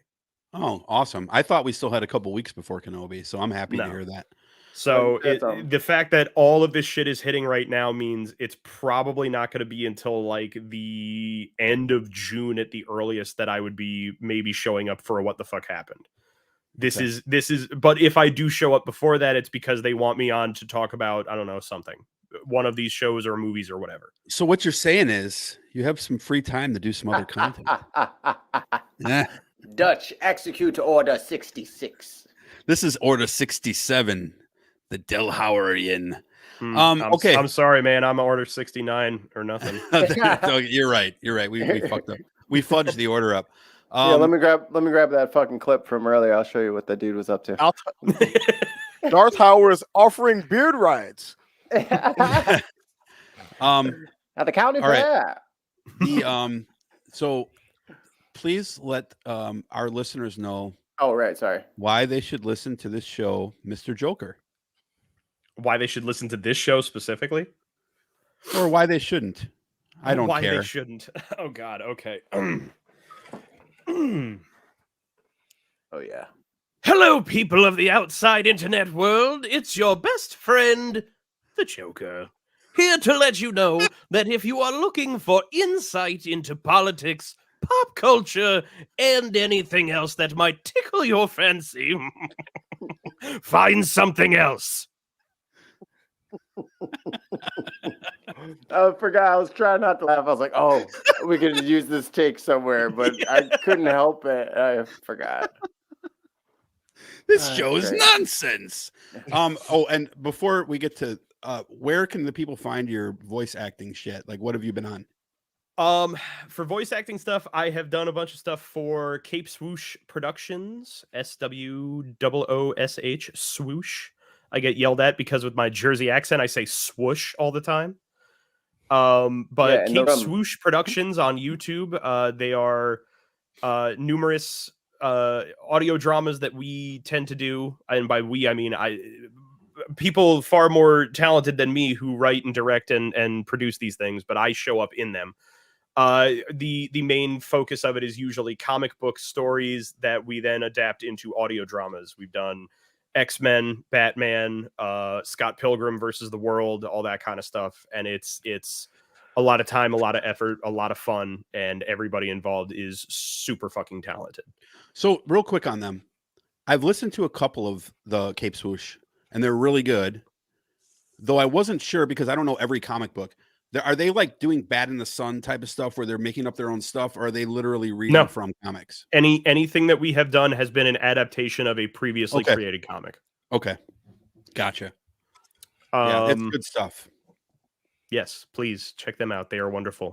Oh, awesome. I thought we still had a couple weeks before Kenobi, so I'm happy to hear that. So the fact that all of this shit is hitting right now means it's probably not going to be until like the end of June at the earliest that I would be maybe showing up for a What the Fuck Happened. This is, but if I do show up before that, it's because they want me on to talk about, I don't know, something, one of these shows or movies or whatever. So what you're saying is you have some free time to do some other content. Yeah. Dutch, execute Order 66. This is Order 67, the Delhauerian. Okay. I'm sorry, man. I'm Order 69 or nothing. You're right. We fucked up. We fudged the order up. Let me grab that fucking clip from earlier. I'll show you what the dude was up to. Darth Hauer is offering beard rides. At the county fair. So please let our listeners know. Oh, right. Sorry. Why they should listen to this show, Mr. Joker. Why they should listen to this show specifically? Or why they shouldn't. I don't care. Why they shouldn't. Oh, God. Okay. Oh, yeah. Hello, people of the outside internet world. It's your best friend, the Joker. Here to let you know that if you are looking for insight into politics, pop culture, and anything else that might tickle your fancy, find something else. I forgot. I was trying not to laugh. I was like, oh, we could use this take somewhere, but I couldn't help it. I forgot. This show is nonsense. And before we get to where can the people find your voice acting shit? Like, what have you been on? For voice acting stuff, I have done a bunch of stuff for Cape Swoosh Productions, SWOOSH, swoosh. I get yelled at because with my Jersey accent, I say swoosh all the time. But Cape Swoosh Productions on YouTube, they are numerous audio dramas that we tend to do. And by we, I mean people far more talented than me who write and direct and produce these things, but I show up in them. The main focus of it is usually comic book stories that we then adapt into audio dramas. We've done X-Men, Batman, Scott Pilgrim versus the World, all that kind of stuff. And it's a lot of time, a lot of effort, a lot of fun, and everybody involved is super fucking talented. So real quick on them, I've listened to a couple of the Cape Swoosh and they're really good, though I wasn't sure because I don't know every comic book. Are they like doing Bad in the Sun type of stuff where they're making up their own stuff, or are they literally reading from comics? Anything that we have done has been an adaptation of a previously created comic. Okay. Gotcha. Yeah, it's good stuff. Yes, please check them out. They are wonderful.